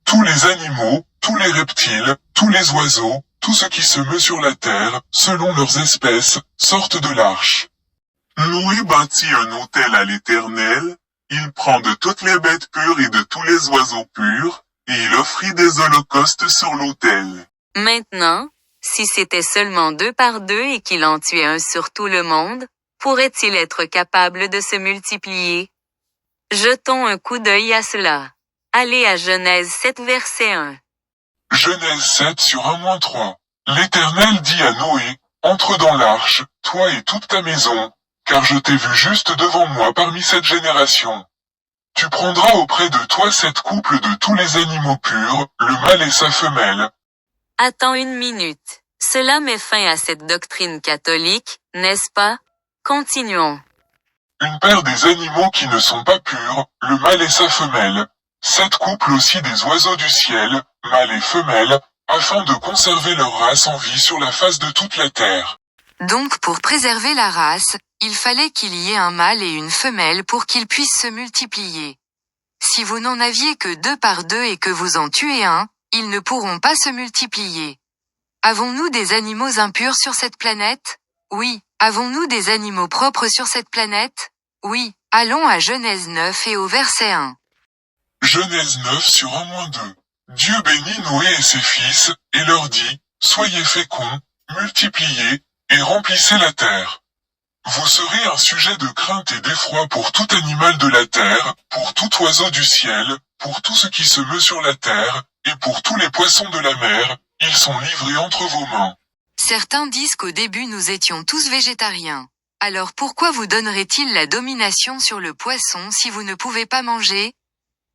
Tous les animaux, tous les reptiles, tous les oiseaux, tout ce qui se meut sur la terre, selon leurs espèces, sortent de l'arche. Noé bâtit un autel à l'Éternel, il prend de toutes les bêtes pures et de tous les oiseaux purs, et il offrit des holocaustes sur l'autel. Maintenant, si c'était seulement 2 par 2 et qu'il en tuait un sur tout le monde, pourrait-il être capable de se multiplier? Jetons un coup d'œil à cela. Allez à Genèse 7 verset 1. Genèse 7 sur 1-3. L'Éternel dit à Noé, « Entre dans l'arche, toi et toute ta maison, car je t'ai vu juste devant moi parmi cette génération. Tu prendras auprès de toi 7 couples de tous les animaux purs, le mâle et sa femelle. Attends une minute. Cela met fin à cette doctrine catholique, n'est-ce pas? Continuons. Une paire des animaux qui ne sont pas purs, le mâle et sa femelle. 7 couples aussi des oiseaux du ciel, mâle et femelle, afin de conserver leur race en vie sur la face de toute la terre. Donc pour préserver la race, il fallait qu'il y ait un mâle et une femelle pour qu'ils puissent se multiplier. Si vous n'en aviez que 2 par 2 et que vous en tuez un, ils ne pourront pas se multiplier. Avons-nous des animaux impurs sur cette planète? Oui. Avons-nous des animaux propres sur cette planète? Oui. Allons à Genèse 9 et au verset 1. Genèse 9 sur 1-2. Dieu bénit Noé et ses fils, et leur dit, soyez féconds, multipliez, et remplissez la terre. Vous serez un sujet de crainte et d'effroi pour tout animal de la terre, pour tout oiseau du ciel, pour tout ce qui se meut sur la terre, et pour tous les poissons de la mer, ils sont livrés entre vos mains. Certains disent qu'au début nous étions tous végétariens. Alors pourquoi vous donnerait-il la domination sur le poisson si vous ne pouvez pas manger?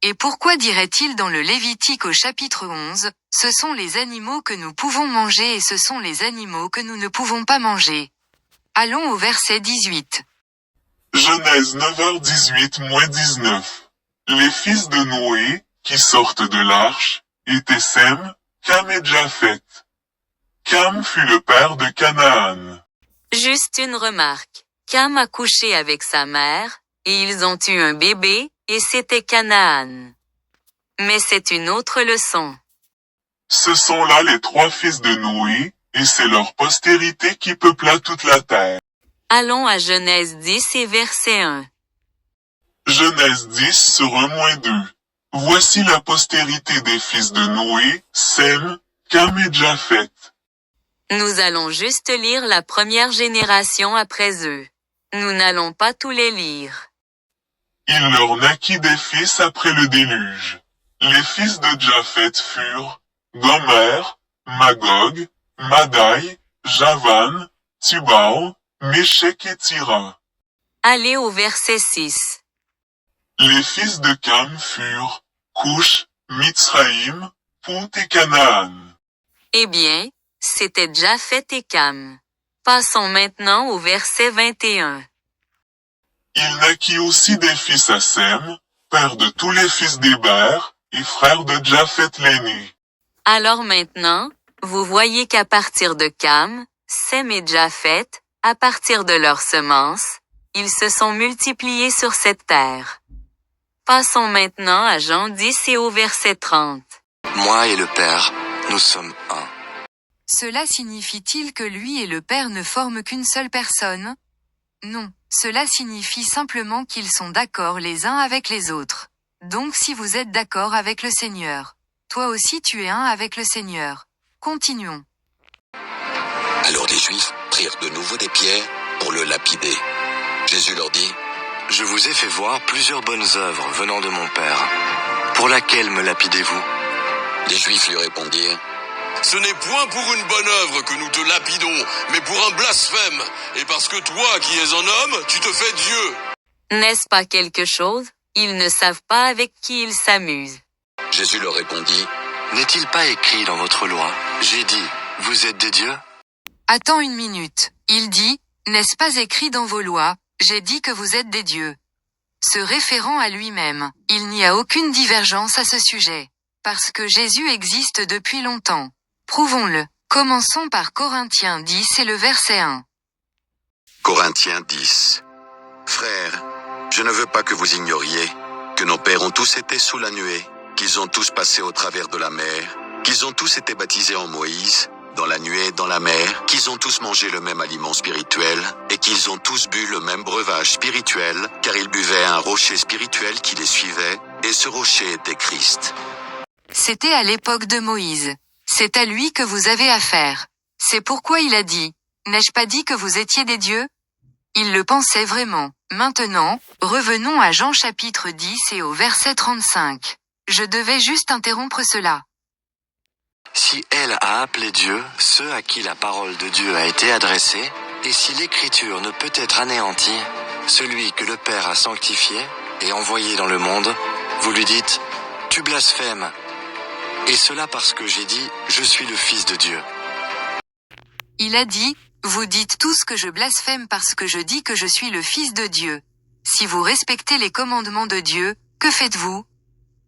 Et pourquoi dirait-il dans le Lévitique au chapitre 11, ce sont les animaux que nous pouvons manger et ce sont les animaux que nous ne pouvons pas manger? Allons au verset 18. Genèse 9h18-19. Les fils de Noé, qui sortent de l'arche, étaient Sem, Cam et Japhet. Cam fut le père de Canaan. Juste une remarque. Cam a couché avec sa mère, et ils ont eu un bébé, et c'était Canaan. Mais c'est une autre leçon. Ce sont là les 3 fils de Noé, et c'est leur postérité qui peupla toute la terre. Allons à Genèse 10 et verset 1. Genèse 10 sur 1-2. Voici la postérité des fils de Noé, Sem, Cam et Japhet. Nous allons juste lire la première génération après eux. Nous n'allons pas tous les lire. Il leur naquit des fils après le déluge. Les fils de Japhet furent Gomer, Magog, Madai, Javan, Tubal, Méchec et Tira. Allez au verset 6. Les fils de Cam furent Cush, Mitzraïm, Punt et Canaan. Eh bien, c'était Japhet et Cam. Passons maintenant au verset 21. Il naquit aussi des fils à Sem, père de tous les fils d'Héber, et frère de Japhet l'aîné. Alors maintenant, vous voyez qu'à partir de Cam, Sem et Japhet, à partir de leurs semences, ils se sont multipliés sur cette terre. Passons maintenant à Jean 10 et au verset 30. Moi et le Père, nous sommes un. Cela signifie-t-il que lui et le Père ne forment qu'une seule personne? Non, cela signifie simplement qu'ils sont d'accord les uns avec les autres. Donc si vous êtes d'accord avec le Seigneur, toi aussi tu es un avec le Seigneur. Continuons. Alors les Juifs prirent de nouveau des pierres pour le lapider. Jésus leur dit, Je vous ai fait voir plusieurs bonnes œuvres venant de mon Père. Pour laquelle me lapidez-vous? les Juifs lui répondirent, Ce n'est point pour une bonne œuvre que nous te lapidons, mais pour un blasphème, et parce que toi qui es un homme, tu te fais Dieu. N'est-ce pas quelque chose? Ils ne savent pas avec qui ils s'amusent. Jésus leur répondit, N'est-il pas écrit dans votre loi? J'ai dit, vous êtes des dieux? Attends une minute. Il dit, n'est-ce pas écrit dans vos lois, j'ai dit que vous êtes des dieux. Se référant à lui-même, il n'y a aucune divergence à ce sujet. Parce que Jésus existe depuis longtemps. Prouvons-le. Commençons par Corinthiens 10 et le verset 1. Corinthiens 10. Frères, je ne veux pas que vous ignoriez que nos pères ont tous été sous la nuée, qu'ils ont tous passé au travers de la mer, qu'ils ont tous été baptisés en Moïse, dans la nuée, dans la mer, qu'ils ont tous mangé le même aliment spirituel, et qu'ils ont tous bu le même breuvage spirituel, car ils buvaient un rocher spirituel qui les suivait, et ce rocher était Christ. C'était à l'époque de Moïse. C'est à lui que vous avez affaire. C'est pourquoi il a dit, n'ai-je pas dit que vous étiez des dieux? Il le pensait vraiment. Maintenant, revenons à Jean chapitre 10 et au verset 35. Je devais juste interrompre cela. Si elle a appelé Dieu ceux à qui la parole de Dieu a été adressée, et si l'écriture ne peut être anéantie, celui que le Père a sanctifié, et envoyé dans le monde, vous lui dites « Tu blasphèmes ». Et cela parce que j'ai dit « Je suis le Fils de Dieu ». Il a dit, vous dites tous que je blasphème parce que je dis que je suis le Fils de Dieu. Si vous respectez les commandements de Dieu, que faites-vous?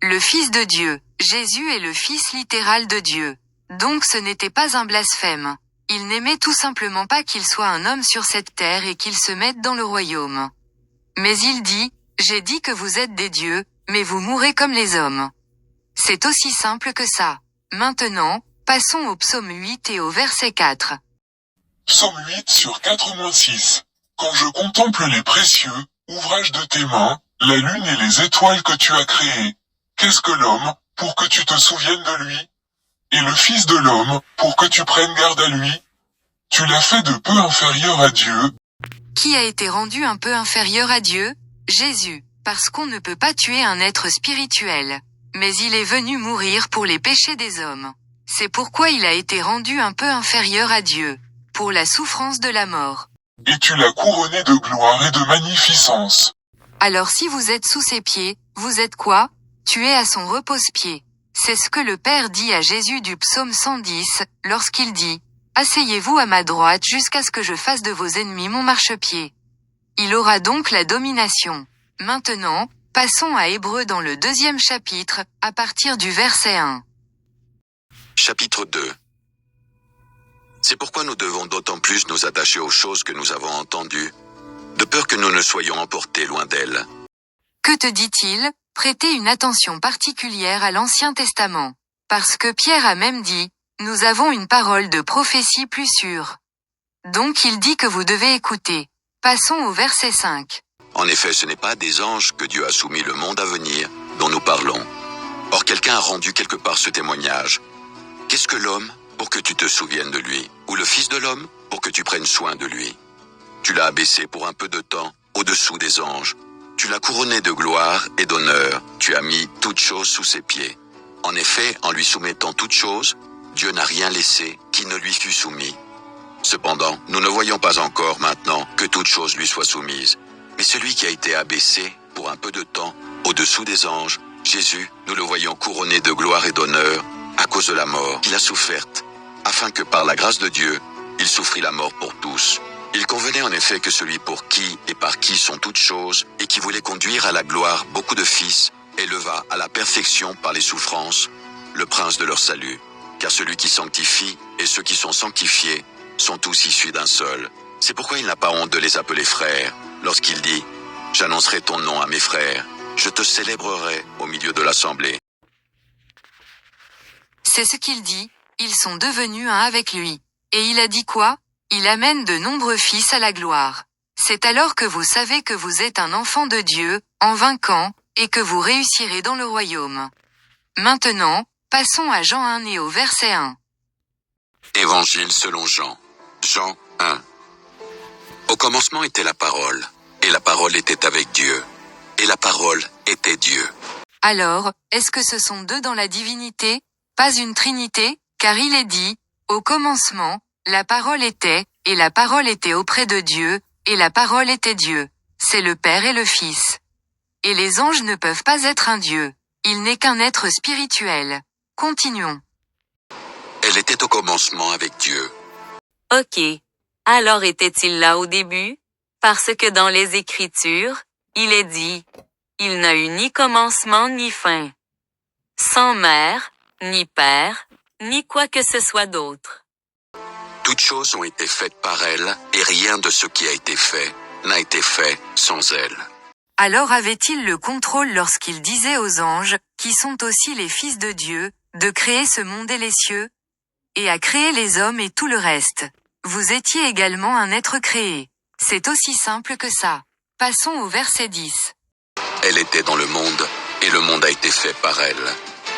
Le Fils de Dieu, Jésus est le Fils littéral de Dieu. Donc ce n'était pas un blasphème. Il n'aimait tout simplement pas qu'il soit un homme sur cette terre et qu'il se mette dans le royaume. Mais il dit, j'ai dit que vous êtes des dieux, mais vous mourrez comme les hommes. C'est aussi simple que ça. Maintenant, passons au psaume 8 et au verset 4. Psaume 8 sur 4-6. Quand je contemple les précieux ouvrages de tes mains, la lune et les étoiles que tu as créées, qu'est-ce que l'homme, pour que tu te souviennes de lui? Et le Fils de l'homme, pour que tu prennes garde à lui? Tu l'as fait de peu inférieur à Dieu. Qui a été rendu un peu inférieur à Dieu? Jésus, parce qu'on ne peut pas tuer un être spirituel. Mais il est venu mourir pour les péchés des hommes. C'est pourquoi il a été rendu un peu inférieur à Dieu, pour la souffrance de la mort. Et tu l'as couronné de gloire et de magnificence. Alors si vous êtes sous ses pieds, vous êtes quoi? Tu es à son repose-pied. C'est ce que le Père dit à Jésus du psaume 110, lorsqu'il dit, « Asseyez-vous à ma droite jusqu'à ce que je fasse de vos ennemis mon marchepied. » Il aura donc la domination. Maintenant, passons à Hébreux dans le 2e chapitre, à partir du verset 1. Chapitre 2. C'est pourquoi nous devons d'autant plus nous attacher aux choses que nous avons entendues, de peur que nous ne soyons emportés loin d'elles. Que te dit-il? Prêtez une attention particulière à l'Ancien Testament. Parce que Pierre a même dit, nous avons une parole de prophétie plus sûre. Donc il dit que vous devez écouter. Passons au verset 5. En effet, ce n'est pas des anges que Dieu a soumis le monde à venir, dont nous parlons. Or quelqu'un a rendu quelque part ce témoignage. Qu'est-ce que l'homme, pour que tu te souviennes de lui, ou le Fils de l'homme, pour que tu prennes soin de lui? Tu l'as abaissé pour un peu de temps, au-dessous des anges. Tu l'as couronné de gloire et d'honneur, tu as mis toutes choses sous ses pieds. En effet, en lui soumettant toutes choses, Dieu n'a rien laissé qui ne lui fût soumis. Cependant, nous ne voyons pas encore maintenant que toutes choses lui soient soumises. Mais celui qui a été abaissé, pour un peu de temps, au-dessous des anges, Jésus, nous le voyons couronné de gloire et d'honneur, à cause de la mort qu'il a soufferte, afin que par la grâce de Dieu, il souffrit la mort pour tous. Il convenait en effet que celui pour qui et par qui sont toutes choses, et qui voulait conduire à la gloire beaucoup de fils, éleva à la perfection par les souffrances, le prince de leur salut. Car celui qui sanctifie et ceux qui sont sanctifiés sont tous issus d'un seul. C'est pourquoi il n'a pas honte de les appeler frères, lorsqu'il dit « J'annoncerai ton nom à mes frères, je te célébrerai au milieu de l'assemblée. » C'est ce qu'il dit, ils sont devenus un avec lui. Et il a dit quoi? Il amène de nombreux fils à la gloire. C'est alors que vous savez que vous êtes un enfant de Dieu, en vainquant, et que vous réussirez dans le royaume. Maintenant, passons à Jean 1 et au verset 1. Évangile selon Jean. Jean 1. Au commencement était la parole, et la parole était avec Dieu, et la parole était Dieu. Alors, est-ce que ce sont deux dans la divinité? Pas une trinité, car il est dit, au commencement, la parole était, et la parole était auprès de Dieu, et la parole était Dieu. C'est le Père et le Fils. Et les anges ne peuvent pas être un Dieu. Il n'est qu'un être spirituel. Continuons. Elle était au commencement avec Dieu. Ok. Alors était-il là au début? Parce que dans les Écritures, il est dit, il n'a eu ni commencement ni fin. Sans mère, ni père, ni quoi que ce soit d'autre. Toutes choses ont été faites par elle, et rien de ce qui a été fait n'a été fait sans elle. Alors avait-il le contrôle lorsqu'il disait aux anges, qui sont aussi les fils de Dieu, de créer ce monde et les cieux? Et à créer les hommes et tout le reste. Vous étiez également un être créé. C'est aussi simple que ça. Passons au verset 10. Elle était dans le monde, et le monde a été fait par elle.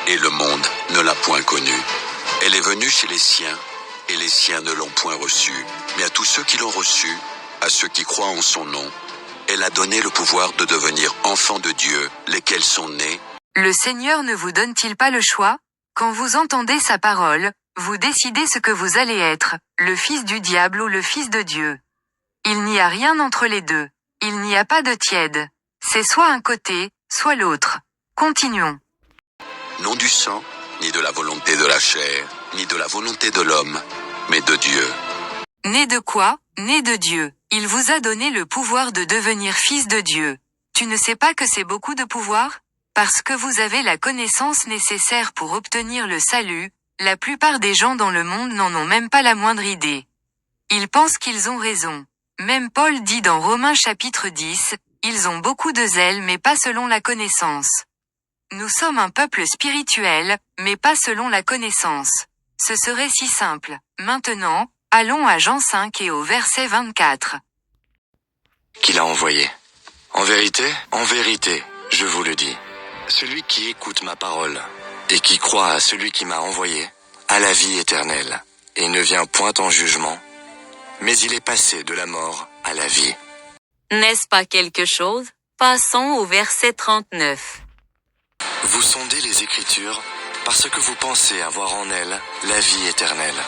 Et le monde ne l'a point connue. Elle est venue chez les siens, et les siens ne l'ont point reçue. Mais à tous ceux qui l'ont reçue, à ceux qui croient en son nom, elle a donné le pouvoir de devenir enfants de Dieu, lesquels sont nés. Le Seigneur ne vous donne-t-il pas le choix? Quand vous entendez sa parole, vous décidez ce que vous allez être, le fils du diable ou le fils de Dieu. Il n'y a rien entre les deux. Il n'y a pas de tiède. C'est soit un côté, soit l'autre. Continuons. Non du sang, ni de la volonté de la chair, ni de la volonté de l'homme, mais de Dieu. Né de quoi? Né de Dieu. Il vous a donné le pouvoir de devenir fils de Dieu. Tu ne sais pas que c'est beaucoup de pouvoir? Parce que vous avez la connaissance nécessaire pour obtenir le salut, la plupart des gens dans le monde n'en ont même pas la moindre idée. Ils pensent qu'ils ont raison. Même Paul dit dans Romains chapitre 10, ils ont beaucoup de zèle mais pas selon la connaissance. Nous sommes un peuple spirituel, mais pas selon la connaissance. Ce serait si simple. Maintenant, allons à Jean 5 et au verset 24. Qu'il a envoyé. En vérité, je vous le dis. Celui qui écoute ma parole et qui croit à celui qui m'a envoyé a la vie éternelle et ne vient point en jugement, mais il est passé de la mort à la vie. N'est-ce pas quelque chose? Passons au verset 39. Vous sondez les Écritures parce que vous pensez avoir en elles la vie éternelle.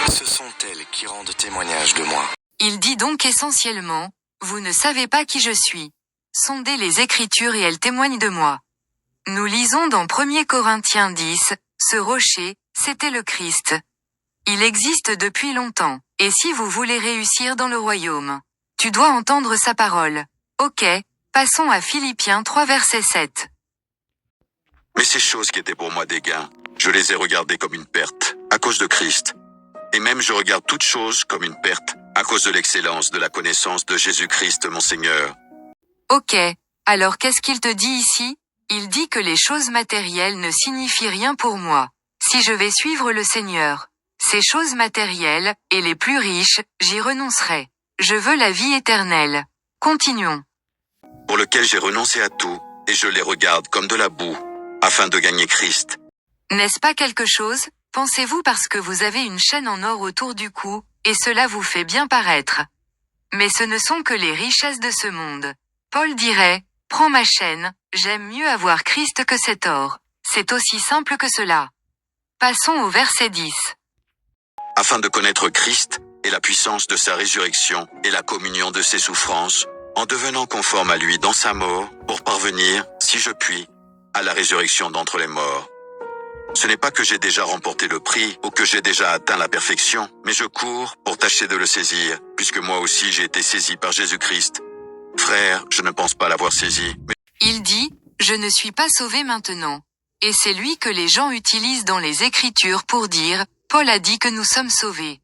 Ce sont elles qui rendent témoignage de moi. Il dit donc essentiellement, vous ne savez pas qui je suis. Sondez les Écritures et elles témoignent de moi. Nous lisons dans 1 Corinthiens 10, ce rocher, c'était le Christ. Il existe depuis longtemps, et si vous voulez réussir dans le royaume, tu dois entendre sa parole. Ok, passons à Philippiens 3 verset 7. Mais ces choses qui étaient pour moi des gains, je les ai regardées comme une perte, à cause de Christ. Et même je regarde toutes choses comme une perte, à cause de l'excellence de la connaissance de Jésus-Christ mon Seigneur. Ok, alors qu'est-ce qu'il te dit ici? Il dit que les choses matérielles ne signifient rien pour moi. Si je vais suivre le Seigneur, ces choses matérielles, et les plus riches, j'y renoncerai. Je veux la vie éternelle. Continuons. Pour lequel j'ai renoncé à tout, et je les regarde comme de la boue, afin de gagner Christ. N'est-ce pas quelque chose? Pensez-vous parce que vous avez une chaîne en or autour du cou, et cela vous fait bien paraître. Mais ce ne sont que les richesses de ce monde. Paul dirait, prends ma chaîne, j'aime mieux avoir Christ que cet or. C'est aussi simple que cela. Passons au verset 10. Afin de connaître Christ, et la puissance de sa résurrection, et la communion de ses souffrances, en devenant conforme à lui dans sa mort, pour parvenir, si je puis, à la résurrection d'entre les morts. Ce n'est pas que j'ai déjà remporté le prix ou que j'ai déjà atteint la perfection, mais je cours pour tâcher de le saisir, puisque moi aussi j'ai été saisi par Jésus-Christ. Frère, je ne pense pas l'avoir saisi, mais Il dit, je ne suis pas sauvé maintenant. Et c'est lui que les gens utilisent dans les Écritures pour dire, Paul a dit que nous sommes sauvés.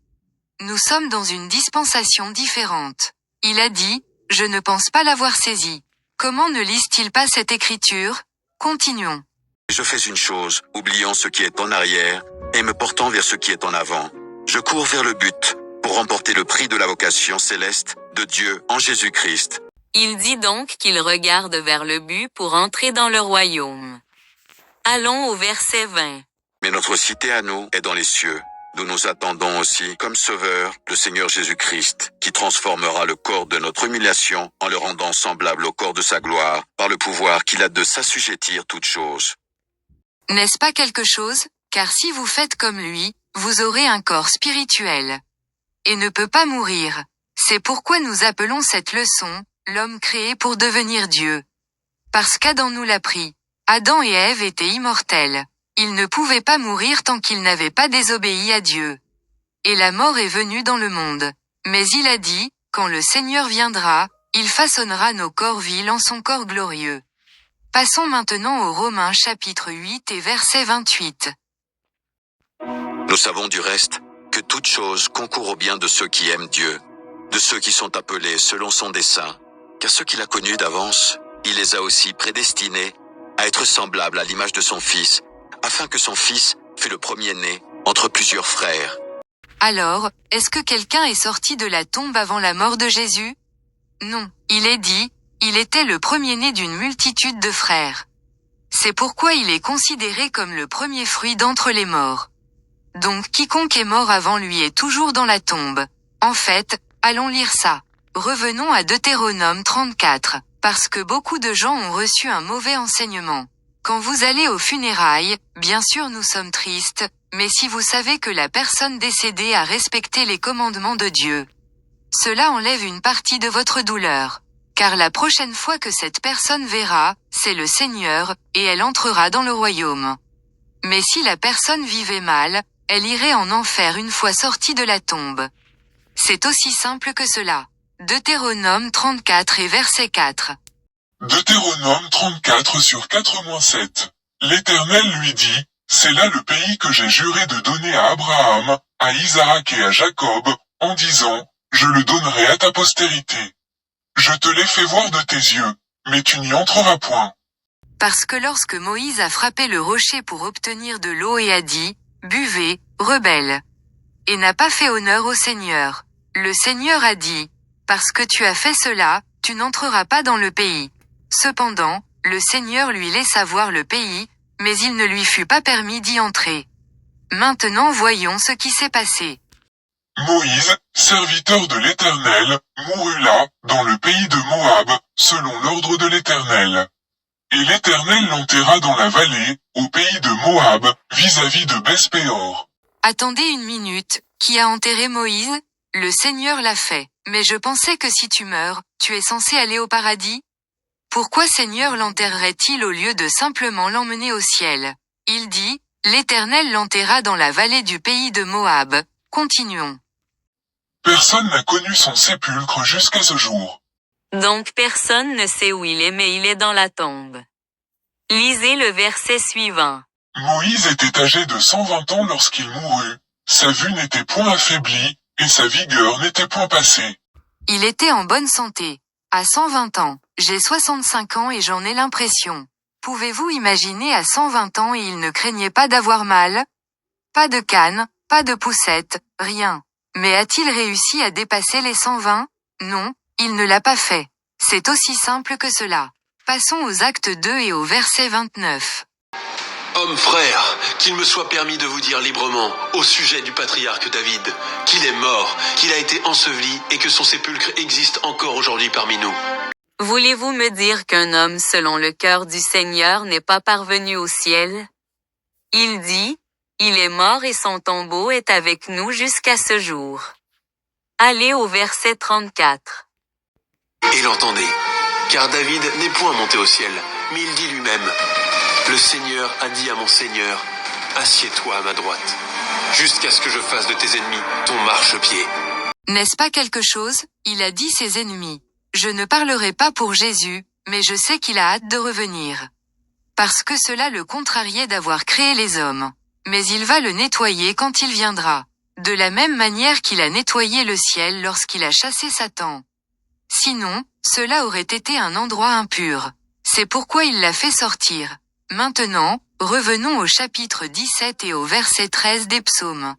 Nous sommes dans une dispensation différente. Il a dit, je ne pense pas l'avoir saisi. Comment ne lisent-ils pas cette Écriture? Continuons. je fais une chose, oubliant ce qui est en arrière, et me portant vers ce qui est en avant. Je cours vers le but, pour remporter le prix de la vocation céleste de Dieu en Jésus-Christ. Il dit donc qu'il regarde vers le but pour entrer dans le royaume. Allons au verset 20. Mais notre cité à nous est dans les cieux, d'où nous attendons aussi, comme sauveur, le Seigneur Jésus-Christ, qui transformera le corps de notre humiliation en le rendant semblable au corps de sa gloire, par le pouvoir qu'il a de s'assujettir toutes choses. N'est-ce pas quelque chose? Car si vous faites comme lui, vous aurez un corps spirituel. Et ne peut pas mourir. C'est pourquoi nous appelons cette leçon, l'homme créé pour devenir Dieu. Parce qu'Adam nous l'a pris. Adam et Ève étaient immortels. Ils ne pouvaient pas mourir tant qu'ils n'avaient pas désobéi à Dieu. Et la mort est venue dans le monde. Mais il a dit, quand le Seigneur viendra, il façonnera nos corps vils en son corps glorieux. Passons maintenant aux Romains chapitre 8 et verset 28. Nous savons du reste que toute chose concourt au bien de ceux qui aiment Dieu, de ceux qui sont appelés selon son dessein, car ceux qu'il a connus d'avance, il les a aussi prédestinés à être semblables à l'image de son Fils, afin que son Fils fût le premier-né entre plusieurs frères. Alors, est-ce que quelqu'un est sorti de la tombe avant la mort de Jésus? Non, il est dit, il était le premier-né d'une multitude de frères. C'est pourquoi il est considéré comme le premier fruit d'entre les morts. Donc quiconque est mort avant lui est toujours dans la tombe. En fait, allons lire ça. Revenons à Deutéronome 34, parce que beaucoup de gens ont reçu un mauvais enseignement. Quand vous allez aux funérailles, bien sûr nous sommes tristes, mais si vous savez que la personne décédée a respecté les commandements de Dieu, cela enlève une partie de votre douleur. car la prochaine fois que cette personne verra, c'est le Seigneur, et elle entrera dans le royaume. Mais si la personne vivait mal, elle irait en enfer une fois sortie de la tombe. C'est aussi simple que cela. Deutéronome 34 et verset 4. Deutéronome 34 sur 4-7. L'Éternel lui dit, c'est là le pays que j'ai juré de donner à Abraham, à Isaac et à Jacob, en disant, je le donnerai à ta postérité. Je te l'ai fait voir de tes yeux, mais tu n'y entreras point. Parce que lorsque Moïse a frappé le rocher pour obtenir de l'eau et a dit, buvez, rebelle, et n'a pas fait honneur au Seigneur, le Seigneur a dit, parce que tu as fait cela, tu n'entreras pas dans le pays. Cependant, le Seigneur lui laissa voir le pays, mais il ne lui fut pas permis d'y entrer. Maintenant voyons ce qui s'est passé. Moïse, serviteur de l'Éternel, mourut là, dans le pays de Moab, selon l'ordre de l'Éternel. Et l'Éternel l'enterra dans la vallée, au pays de Moab, vis-à-vis de Beth-péor. Attendez une minute, qui a enterré Moïse? Le Seigneur l'a fait, mais je pensais que si tu meurs, tu es censé aller au paradis? Pourquoi Seigneur l'enterrerait-il au lieu de simplement l'emmener au ciel? Il dit, l'Éternel l'enterra dans la vallée du pays de Moab. Continuons. Personne n'a connu son sépulcre jusqu'à ce jour. Donc personne ne sait où il est mais il est dans la tombe. Lisez le verset suivant. Moïse était âgé de 120 ans lorsqu'il mourut. Sa vue n'était point affaiblie, et sa vigueur n'était point passée. Il était en bonne santé. À 120 ans, j'ai 65 ans et j'en ai l'impression. Pouvez-vous imaginer à 120 ans et il ne craignait pas d'avoir mal? Pas de canne, pas de poussette, rien. Mais a-t-il réussi à dépasser les 120? Non, il ne l'a pas fait. C'est aussi simple que cela. Passons aux actes 2 et au verset 29. Hommes frères, qu'il me soit permis de vous dire librement, au sujet du patriarche David, qu'il est mort, qu'il a été enseveli et que son sépulcre existe encore aujourd'hui parmi nous. Voulez-vous me dire qu'un homme selon le cœur du Seigneur n'est pas parvenu au ciel? Il dit, il est mort et son tombeau est avec nous jusqu'à ce jour. Allez au verset 34. Et l'entendez, car David n'est point monté au ciel, mais il dit lui-même, le Seigneur a dit à mon Seigneur, assieds-toi à ma droite, jusqu'à ce que je fasse de tes ennemis ton marchepied. N'est-ce pas quelque chose? Il a dit ses ennemis. Je ne parlerai pas pour Jésus, mais je sais qu'il a hâte de revenir. Parce que cela le contrariait d'avoir créé les hommes. Mais il va le nettoyer quand il viendra. De la même manière qu'il a nettoyé le ciel lorsqu'il a chassé Satan. Sinon, cela aurait été un endroit impur. C'est pourquoi il l'a fait sortir. Maintenant, revenons au chapitre 17 et au verset 13 des psaumes.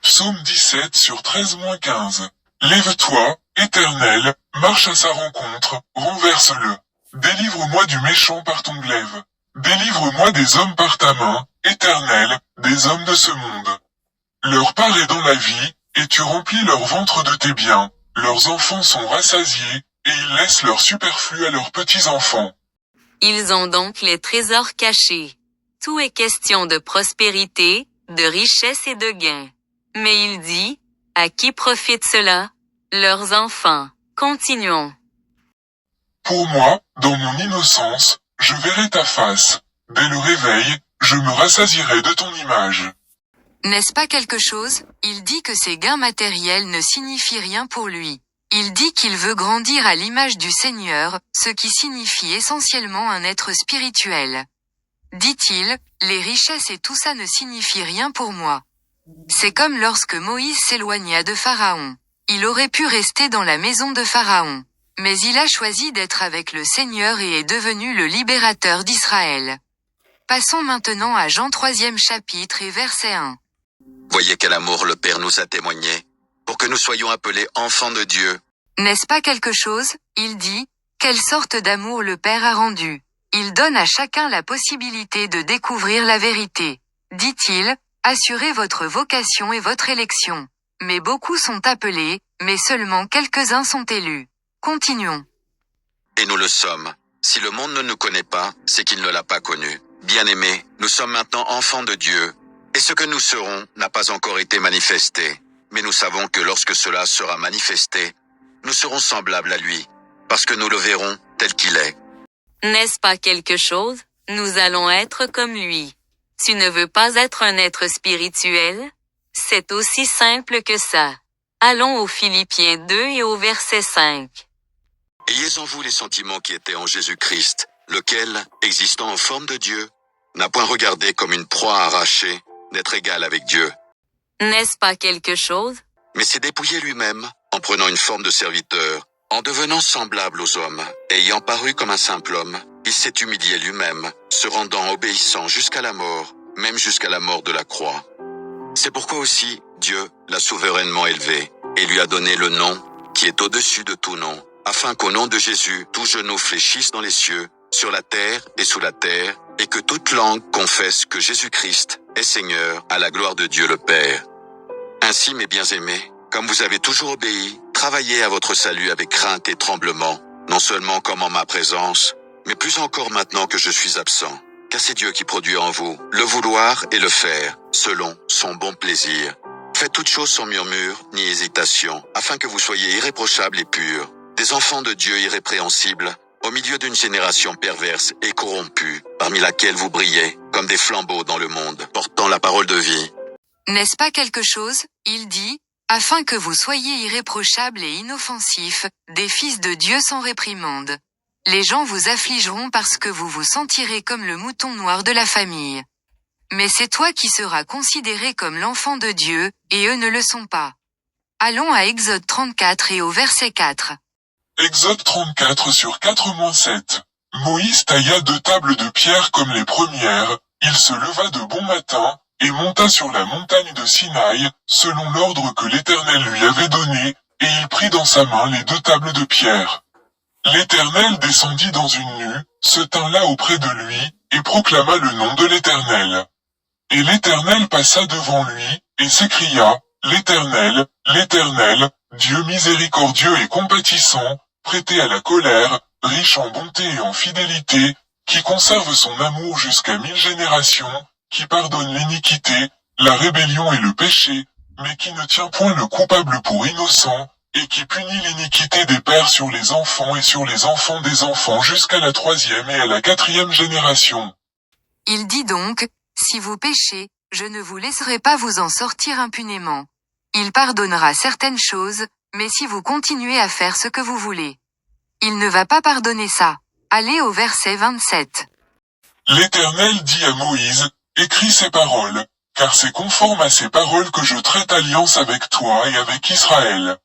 Psaume 17 sur 13-15. Lève-toi, Éternel, marche à sa rencontre, renverse-le. Délivre-moi du méchant par ton glaive. Délivre-moi des hommes par ta main, Éternel, des hommes de ce monde. Leur part est dans la vie, et tu remplis leur ventre de tes biens. Leurs enfants sont rassasiés, et ils laissent leur superflu à leurs petits-enfants. Ils ont donc les trésors cachés. Tout est question de prospérité, de richesse et de gain. Mais il dit, à qui profite cela? Leurs enfants. Continuons. Pour moi, dans mon innocence, je verrai ta face. Dès le réveil, je me rassasierai de ton image. N'est-ce pas quelque chose? Il dit que ses gains matériels ne signifient rien pour lui. Il dit qu'il veut grandir à l'image du Seigneur, ce qui signifie essentiellement un être spirituel. Dit-il, les richesses et tout ça ne signifient rien pour moi. C'est comme lorsque Moïse s'éloigna de Pharaon. Il aurait pu rester dans la maison de Pharaon. Mais il a choisi d'être avec le Seigneur et est devenu le libérateur d'Israël. Passons maintenant à Jean 3e chapitre et verset 1. Voyez quel amour le Père nous a témoigné, pour que nous soyons appelés enfants de Dieu. N'est-ce pas quelque chose? Il dit, quelle sorte d'amour le Père a rendu. Il donne à chacun la possibilité de découvrir la vérité. Dit-il, assurez votre vocation et votre élection. Mais beaucoup sont appelés, mais seulement quelques-uns sont élus. Continuons. Et nous le sommes. Si le monde ne nous connaît pas, c'est qu'il ne l'a pas connu. Bien-aimés, nous sommes maintenant enfants de Dieu. Et ce que nous serons n'a pas encore été manifesté. Mais nous savons que lorsque cela sera manifesté, nous serons semblables à lui, parce que nous le verrons tel qu'il est. N'est-ce pas quelque chose? Nous allons être comme lui. Tu ne veux pas être un être spirituel? C'est aussi simple que ça. Allons aux Philippiens 2 et au verset 5. Ayez en vous les sentiments qui étaient en Jésus-Christ, lequel, existant en forme de Dieu, n'a point regardé comme une proie arrachée d'être égal avec Dieu, N'est-ce pas quelque chose? mais s'est dépouillé lui-même en prenant une forme de serviteur, en devenant semblable aux hommes, ayant paru comme un simple homme, il s'est humilié lui-même, se rendant obéissant jusqu'à la mort, même jusqu'à la mort de la croix. C'est pourquoi aussi Dieu l'a souverainement élevé et lui a donné le nom qui est au-dessus de tout nom, afin qu'au nom de Jésus, tout genou fléchisse dans les cieux, sur la terre et sous la terre, et que toute langue confesse que Jésus-Christ est Seigneur à la gloire de Dieu le Père. Ainsi, mes bien-aimés, comme vous avez toujours obéi, travaillez à votre salut avec crainte et tremblement, non seulement comme en ma présence, mais plus encore maintenant que je suis absent, car c'est Dieu qui produit en vous le vouloir et le faire, selon son bon plaisir. Faites toutes choses sans murmure ni hésitation, afin que vous soyez irréprochables et purs, des enfants de Dieu irrépréhensibles, au milieu d'une génération perverse et corrompue, parmi laquelle vous brillez, comme des flambeaux dans le monde, portant la parole de vie. N'est-ce pas quelque chose? Il dit, afin que vous soyez irréprochables et inoffensifs, des fils de Dieu sans réprimande. Les gens vous affligeront parce que vous vous sentirez comme le mouton noir de la famille. Mais c'est toi qui seras considéré comme l'enfant de Dieu, et eux ne le sont pas. Allons à Exode 34 et au verset 4. Exode 34 sur 4-7. Moïse tailla 2 tables de pierre comme les premières, il se leva de bon matin, et monta sur la montagne de Sinaï, selon l'ordre que l'Éternel lui avait donné, et il prit dans sa main les 2 tables de pierre. L'Éternel descendit dans une nue, se tint là auprès de lui, et proclama le nom de l'Éternel. Et l'Éternel passa devant lui, et s'écria, l'Éternel, l'Éternel, Dieu miséricordieux et compatissant, prêté à la colère, riche en bonté et en fidélité, qui conserve son amour jusqu'à 1000 générations, qui pardonne l'iniquité, la rébellion et le péché, mais qui ne tient point le coupable pour innocent, et qui punit l'iniquité des pères sur les enfants et sur les enfants des enfants jusqu'à la 3e et à la 4e génération. Il dit donc, si vous péchez, je ne vous laisserai pas vous en sortir impunément. Il pardonnera certaines choses, mais si vous continuez à faire ce que vous voulez, il ne va pas pardonner ça. Allez au verset 27. L'Éternel dit à Moïse, écris ces paroles, car c'est conforme à ces paroles que je traite alliance avec toi et avec Israël.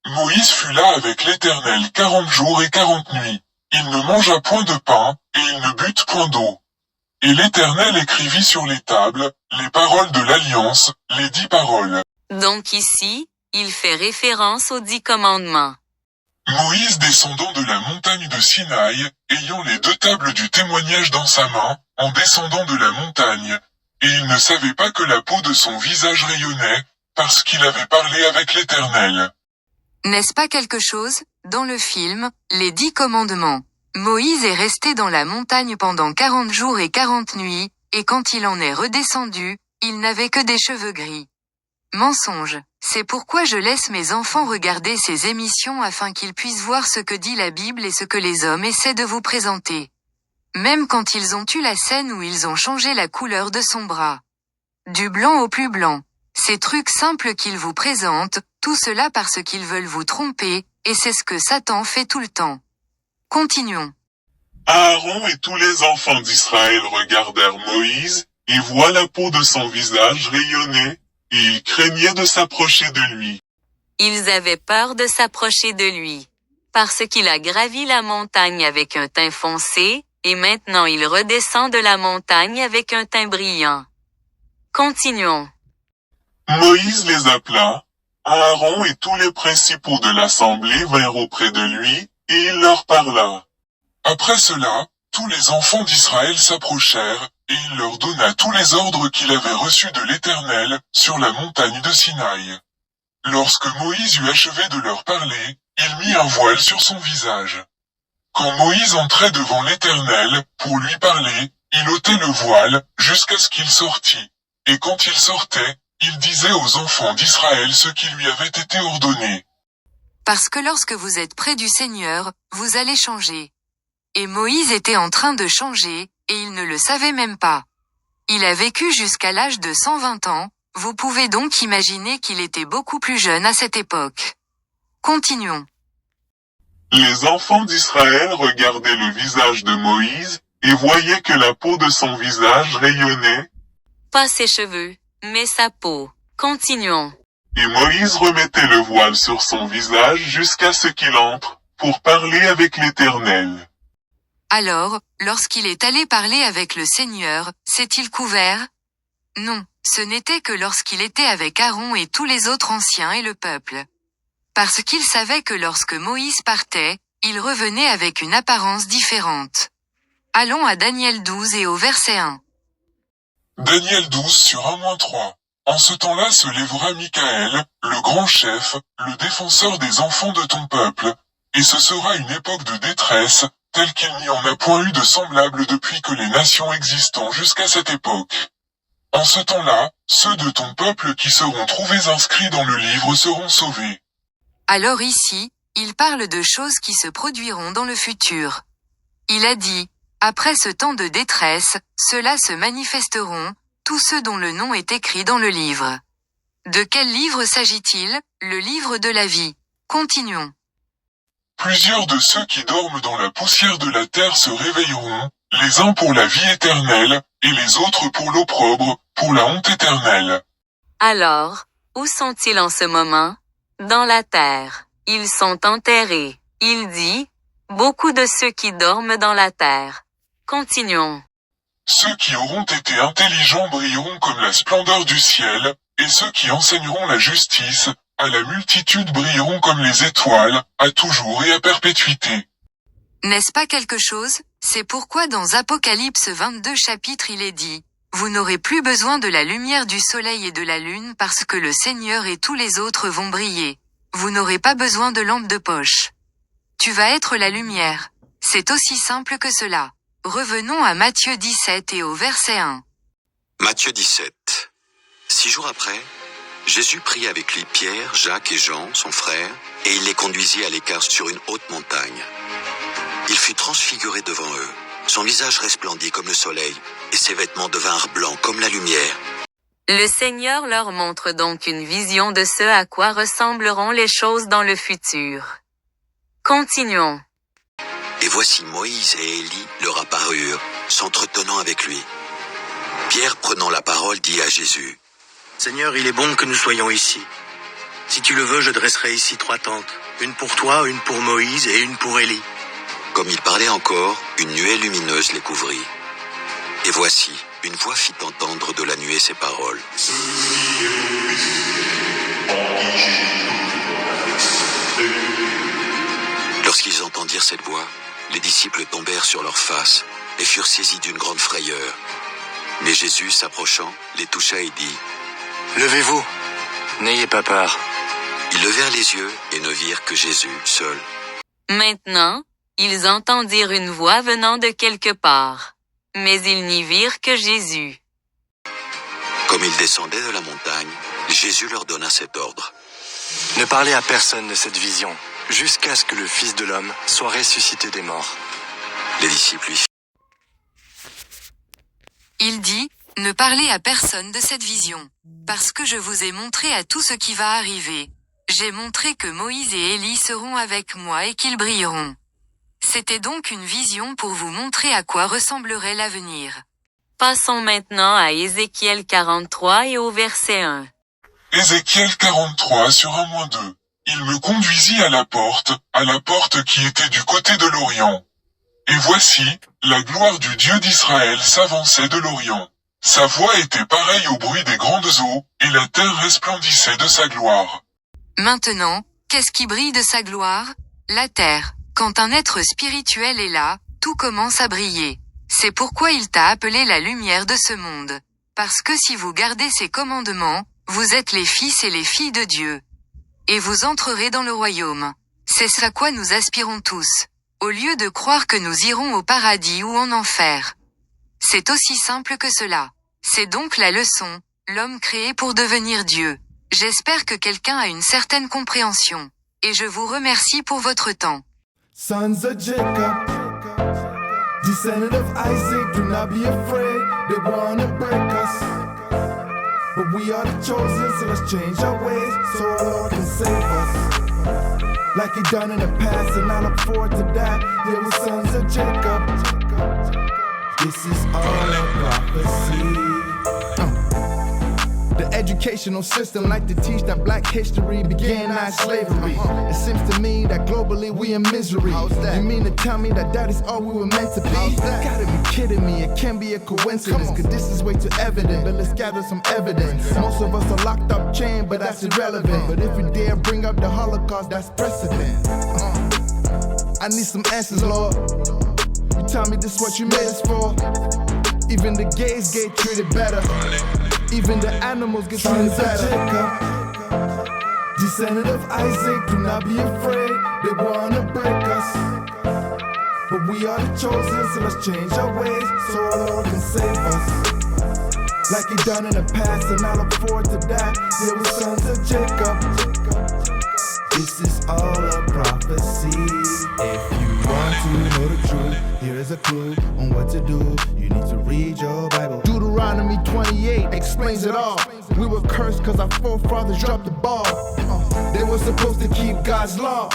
Moïse fut là avec l'Éternel 40 jours et 40 nuits. Il ne mangea point de pain, et il ne but point d'eau. Et l'Éternel écrivit sur les tables, les paroles de l'alliance, les 10 paroles. Donc ici, il fait référence aux 10 commandements. Moïse descendant de la montagne de Sinaï, ayant les 2 tables du témoignage dans sa main, en descendant de la montagne, et il ne savait pas que la peau de son visage rayonnait, parce qu'il avait parlé avec l'Éternel. N'est-ce pas quelque chose? Dans le film, les 10 commandements. Moïse est resté dans la montagne pendant 40 jours et 40 nuits, et quand il en est redescendu, il n'avait que des cheveux gris. Mensonge. C'est pourquoi je laisse mes enfants regarder ces émissions afin qu'ils puissent voir ce que dit la Bible et ce que les hommes essaient de vous présenter. Même quand ils ont eu la scène où ils ont changé la couleur de son bras. Du blanc au plus blanc. Ces trucs simples qu'ils vous présentent, tout cela parce qu'ils veulent vous tromper, et c'est ce que Satan fait tout le temps. Continuons. Aaron et tous les enfants d'Israël regardèrent Moïse, et voient la peau de son visage rayonner, et ils craignaient de s'approcher de lui. Ils avaient peur de s'approcher de lui. Parce qu'il a gravi la montagne avec un teint foncé, et maintenant il redescend de la montagne avec un teint brillant. Continuons. Moïse les appela. Aaron et tous les principaux de l'assemblée vinrent auprès de lui, et il leur parla. Après cela, tous les enfants d'Israël s'approchèrent, et il leur donna tous les ordres qu'il avait reçus de l'Éternel, sur la montagne de Sinaï. Lorsque Moïse eut achevé de leur parler, il mit un voile sur son visage. Quand Moïse entrait devant l'Éternel, pour lui parler, il ôtait le voile, jusqu'à ce qu'il sortît. Et quand il sortait, il disait aux enfants d'Israël ce qui lui avait été ordonné. Parce que lorsque vous êtes près du Seigneur, vous allez changer. Et Moïse était en train de changer, et il ne le savait même pas. Il a vécu jusqu'à l'âge de 120 ans, vous pouvez donc imaginer qu'il était beaucoup plus jeune à cette époque. Continuons. Les enfants d'Israël regardaient le visage de Moïse, et voyaient que la peau de son visage rayonnait, Pas ses cheveux, mais sa peau. Continuons. et Moïse remettait le voile sur son visage jusqu'à ce qu'il entre, pour parler avec l'Éternel. Alors, lorsqu'il est allé parler avec le Seigneur, s'est-il couvert? Non, ce n'était que lorsqu'il était avec Aaron et tous les autres anciens et le peuple. Parce qu'il savait que lorsque Moïse partait, il revenait avec une apparence différente. Allons à Daniel 12 et au verset 1. Daniel 12 sur 1-3. En ce temps-là se lèvera Michaël, le grand chef, le défenseur des enfants de ton peuple, et ce sera une époque de détresse, telle qu'il n'y en a point eu de semblable depuis que les nations existent jusqu'à cette époque. En ce temps-là, ceux de ton peuple qui seront trouvés inscrits dans le livre seront sauvés. Alors ici, il parle de choses qui se produiront dans le futur. Il a dit, après ce temps de détresse, ceux-là se manifesteront, tous ceux dont le nom est écrit dans le livre. De quel livre s'agit-il? Le livre de la vie. Continuons. Plusieurs de ceux qui dorment dans la poussière de la terre se réveilleront, les uns pour la vie éternelle, et les autres pour l'opprobre, pour la honte éternelle. Alors, où sont-ils en ce moment? Dans la terre. Ils sont enterrés. Il dit, beaucoup de ceux qui dorment dans la terre. Continuons. Ceux qui auront été intelligents brilleront comme la splendeur du ciel, et ceux qui enseigneront la justice, à la multitude brilleront comme les étoiles, à toujours et à perpétuité. N'est-ce pas quelque chose? C'est pourquoi dans Apocalypse 22 chapitre il est dit, vous n'aurez plus besoin de la lumière du soleil et de la lune parce que le Seigneur et tous les autres vont briller. Vous n'aurez pas besoin de lampe de poche. Tu vas être la lumière. C'est aussi simple que cela. Revenons à Matthieu 17 et au verset 1. Matthieu 17. 6 jours après, Jésus prit avec lui Pierre, Jacques et Jean, son frère, et il les conduisit à l'écart sur une haute montagne. Il fut transfiguré devant eux. Son visage resplendit comme le soleil, et ses vêtements devinrent blancs comme la lumière. Le Seigneur leur montre donc une vision de ce à quoi ressembleront les choses dans le futur. Continuons. Et voici Moïse et Élie leur apparurent, s'entretenant avec lui. Pierre, prenant la parole, dit à Jésus, « Seigneur, il est bon que nous soyons ici. Si tu le veux, je dresserai ici 3 tentes, une pour toi, une pour Moïse et une pour Élie. » Comme il parlait encore, une nuée lumineuse les couvrit. Et voici, une voix fit entendre de la nuée ces paroles. Lorsqu'ils entendirent cette voix, les disciples tombèrent sur leurs faces et furent saisis d'une grande frayeur. Mais Jésus, s'approchant, les toucha et dit, « Levez-vous, n'ayez pas peur. » Ils levèrent les yeux et ne virent que Jésus seul. Maintenant, ils entendirent une voix venant de quelque part. Mais ils n'y virent que Jésus. Comme ils descendaient de la montagne, Jésus leur donna cet ordre. « Ne parlez à personne de cette vision, jusqu'à ce que le Fils de l'homme soit ressuscité des morts. » Les disciples lui Il dit, ne parlez à personne de cette vision. Parce que je vous ai montré à tout ce qui va arriver. J'ai montré que Moïse et Élie seront avec moi et qu'ils brilleront. C'était donc une vision pour vous montrer à quoi ressemblerait l'avenir. Passons maintenant à Ézéchiel 43 et au verset 1. Ézéchiel 43 sur 1-2. Il me conduisit à la porte qui était du côté de l'Orient. Et voici, la gloire du Dieu d'Israël s'avançait de l'Orient. Sa voix était pareille au bruit des grandes eaux, et la terre resplendissait de sa gloire. Maintenant, qu'est-ce qui brille de sa gloire? La terre. Quand un être spirituel est là, tout commence à briller. C'est pourquoi il t'a appelé la lumière de ce monde. Parce que si vous gardez ses commandements, vous êtes les fils et les filles de Dieu. Et vous entrerez dans le royaume. C'est ce à quoi nous aspirons tous. Au lieu de croire que nous irons au paradis ou en enfer. C'est aussi simple que cela. C'est donc la leçon, l'homme créé pour devenir Dieu. J'espère que quelqu'un a une certaine compréhension. et je vous remercie pour votre temps. Sons of Jacob, descendant of Isaac, do not be afraid, they wanna break us. But we are the chosen, so let's change our ways, so our Lord can save us. Like he done in the past, and I look forward to that. Yeah, we're sons of Jacob. This is all a prophecy. The educational system like to teach that black history began as slavery. It seems to me that globally we in misery. You mean to tell me that is all we were meant to be? Gotta be kidding me, it can't be a coincidence, cause this is way too evident. But let's gather some evidence. Most of us are locked up, chained, but that's irrelevant. But if you dare bring up the Holocaust, that's precedent. I need some answers, Lord. You tell me this what you made us for. Even the gays get treated better. Even the animals get treated better. Jacob, descendant of Isaac, do not be afraid, they wanna break us. But we are the chosen, so let's change our ways, so our Lord can save us. Like he done in the past, and I look forward to that. Yeah, we're sons of Jacob. This is all a prophecy. If you want to know the truth, here is a clue on what to do. You need to read your Bible. Deuteronomy 28 explains it all. We were cursed cause our forefathers dropped the ball. They were supposed to keep God's law,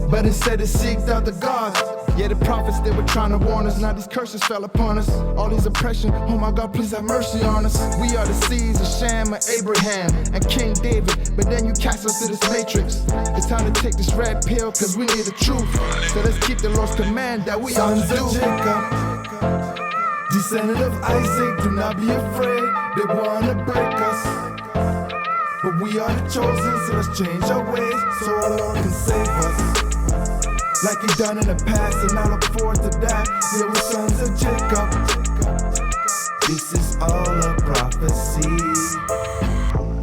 but instead they seeked out the gods. Yeah, the prophets, they were trying to warn us. Now these curses fell upon us. All these oppression, oh my God, please have mercy on us. We are the seeds of Shem and Abraham and King David, but then you cast us to this matrix. It's time to take this red pill, cause we need the truth. So let's keep the Lord's command that we ought to do. Jacob, descendant of Isaac, do not be afraid, they wanna break us. But we are the chosen, so let's change our ways, so our Lord can save us. Like he done in the past, and I look forward to that. Yeah, we're sons of Jacob. This is all a prophecy.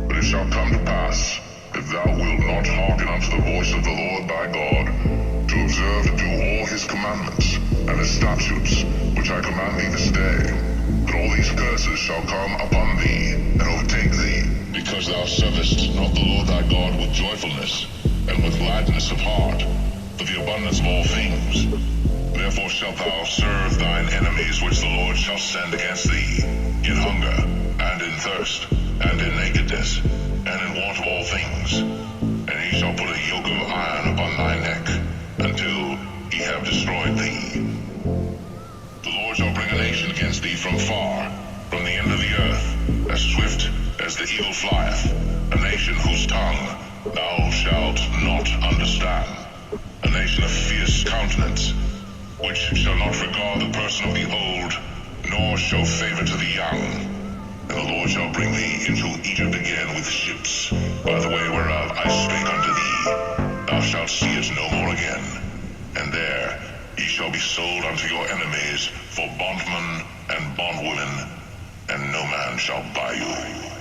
But it shall come to pass, if thou wilt not hearken unto the voice of the Lord thy God, to observe and do all his commandments, and his statutes, which I command thee this day, that all these curses shall come upon thee, and overtake thee, because thou servest not the Lord thy God with joyfulness, and with gladness of heart, for the abundance of all things. Therefore shalt thou serve thine enemies which the Lord shall send against thee, in hunger, and in thirst, and in nakedness, and in want of all things. And he shall put a yoke of iron upon thy neck, until he have destroyed thee. The Lord shall bring a nation against thee from far, from the end of the earth, as swift as the eagle flieth, a nation whose tongue thou shalt not understand. A nation of fierce countenance, which shall not regard the person of the old, nor show favor to the young. And the Lord shall bring thee into Egypt again with ships, by the way whereof I spake unto thee. Thou shalt see it no more again. And there ye shall be sold unto your enemies for bondmen and bondwomen, and no man shall buy you.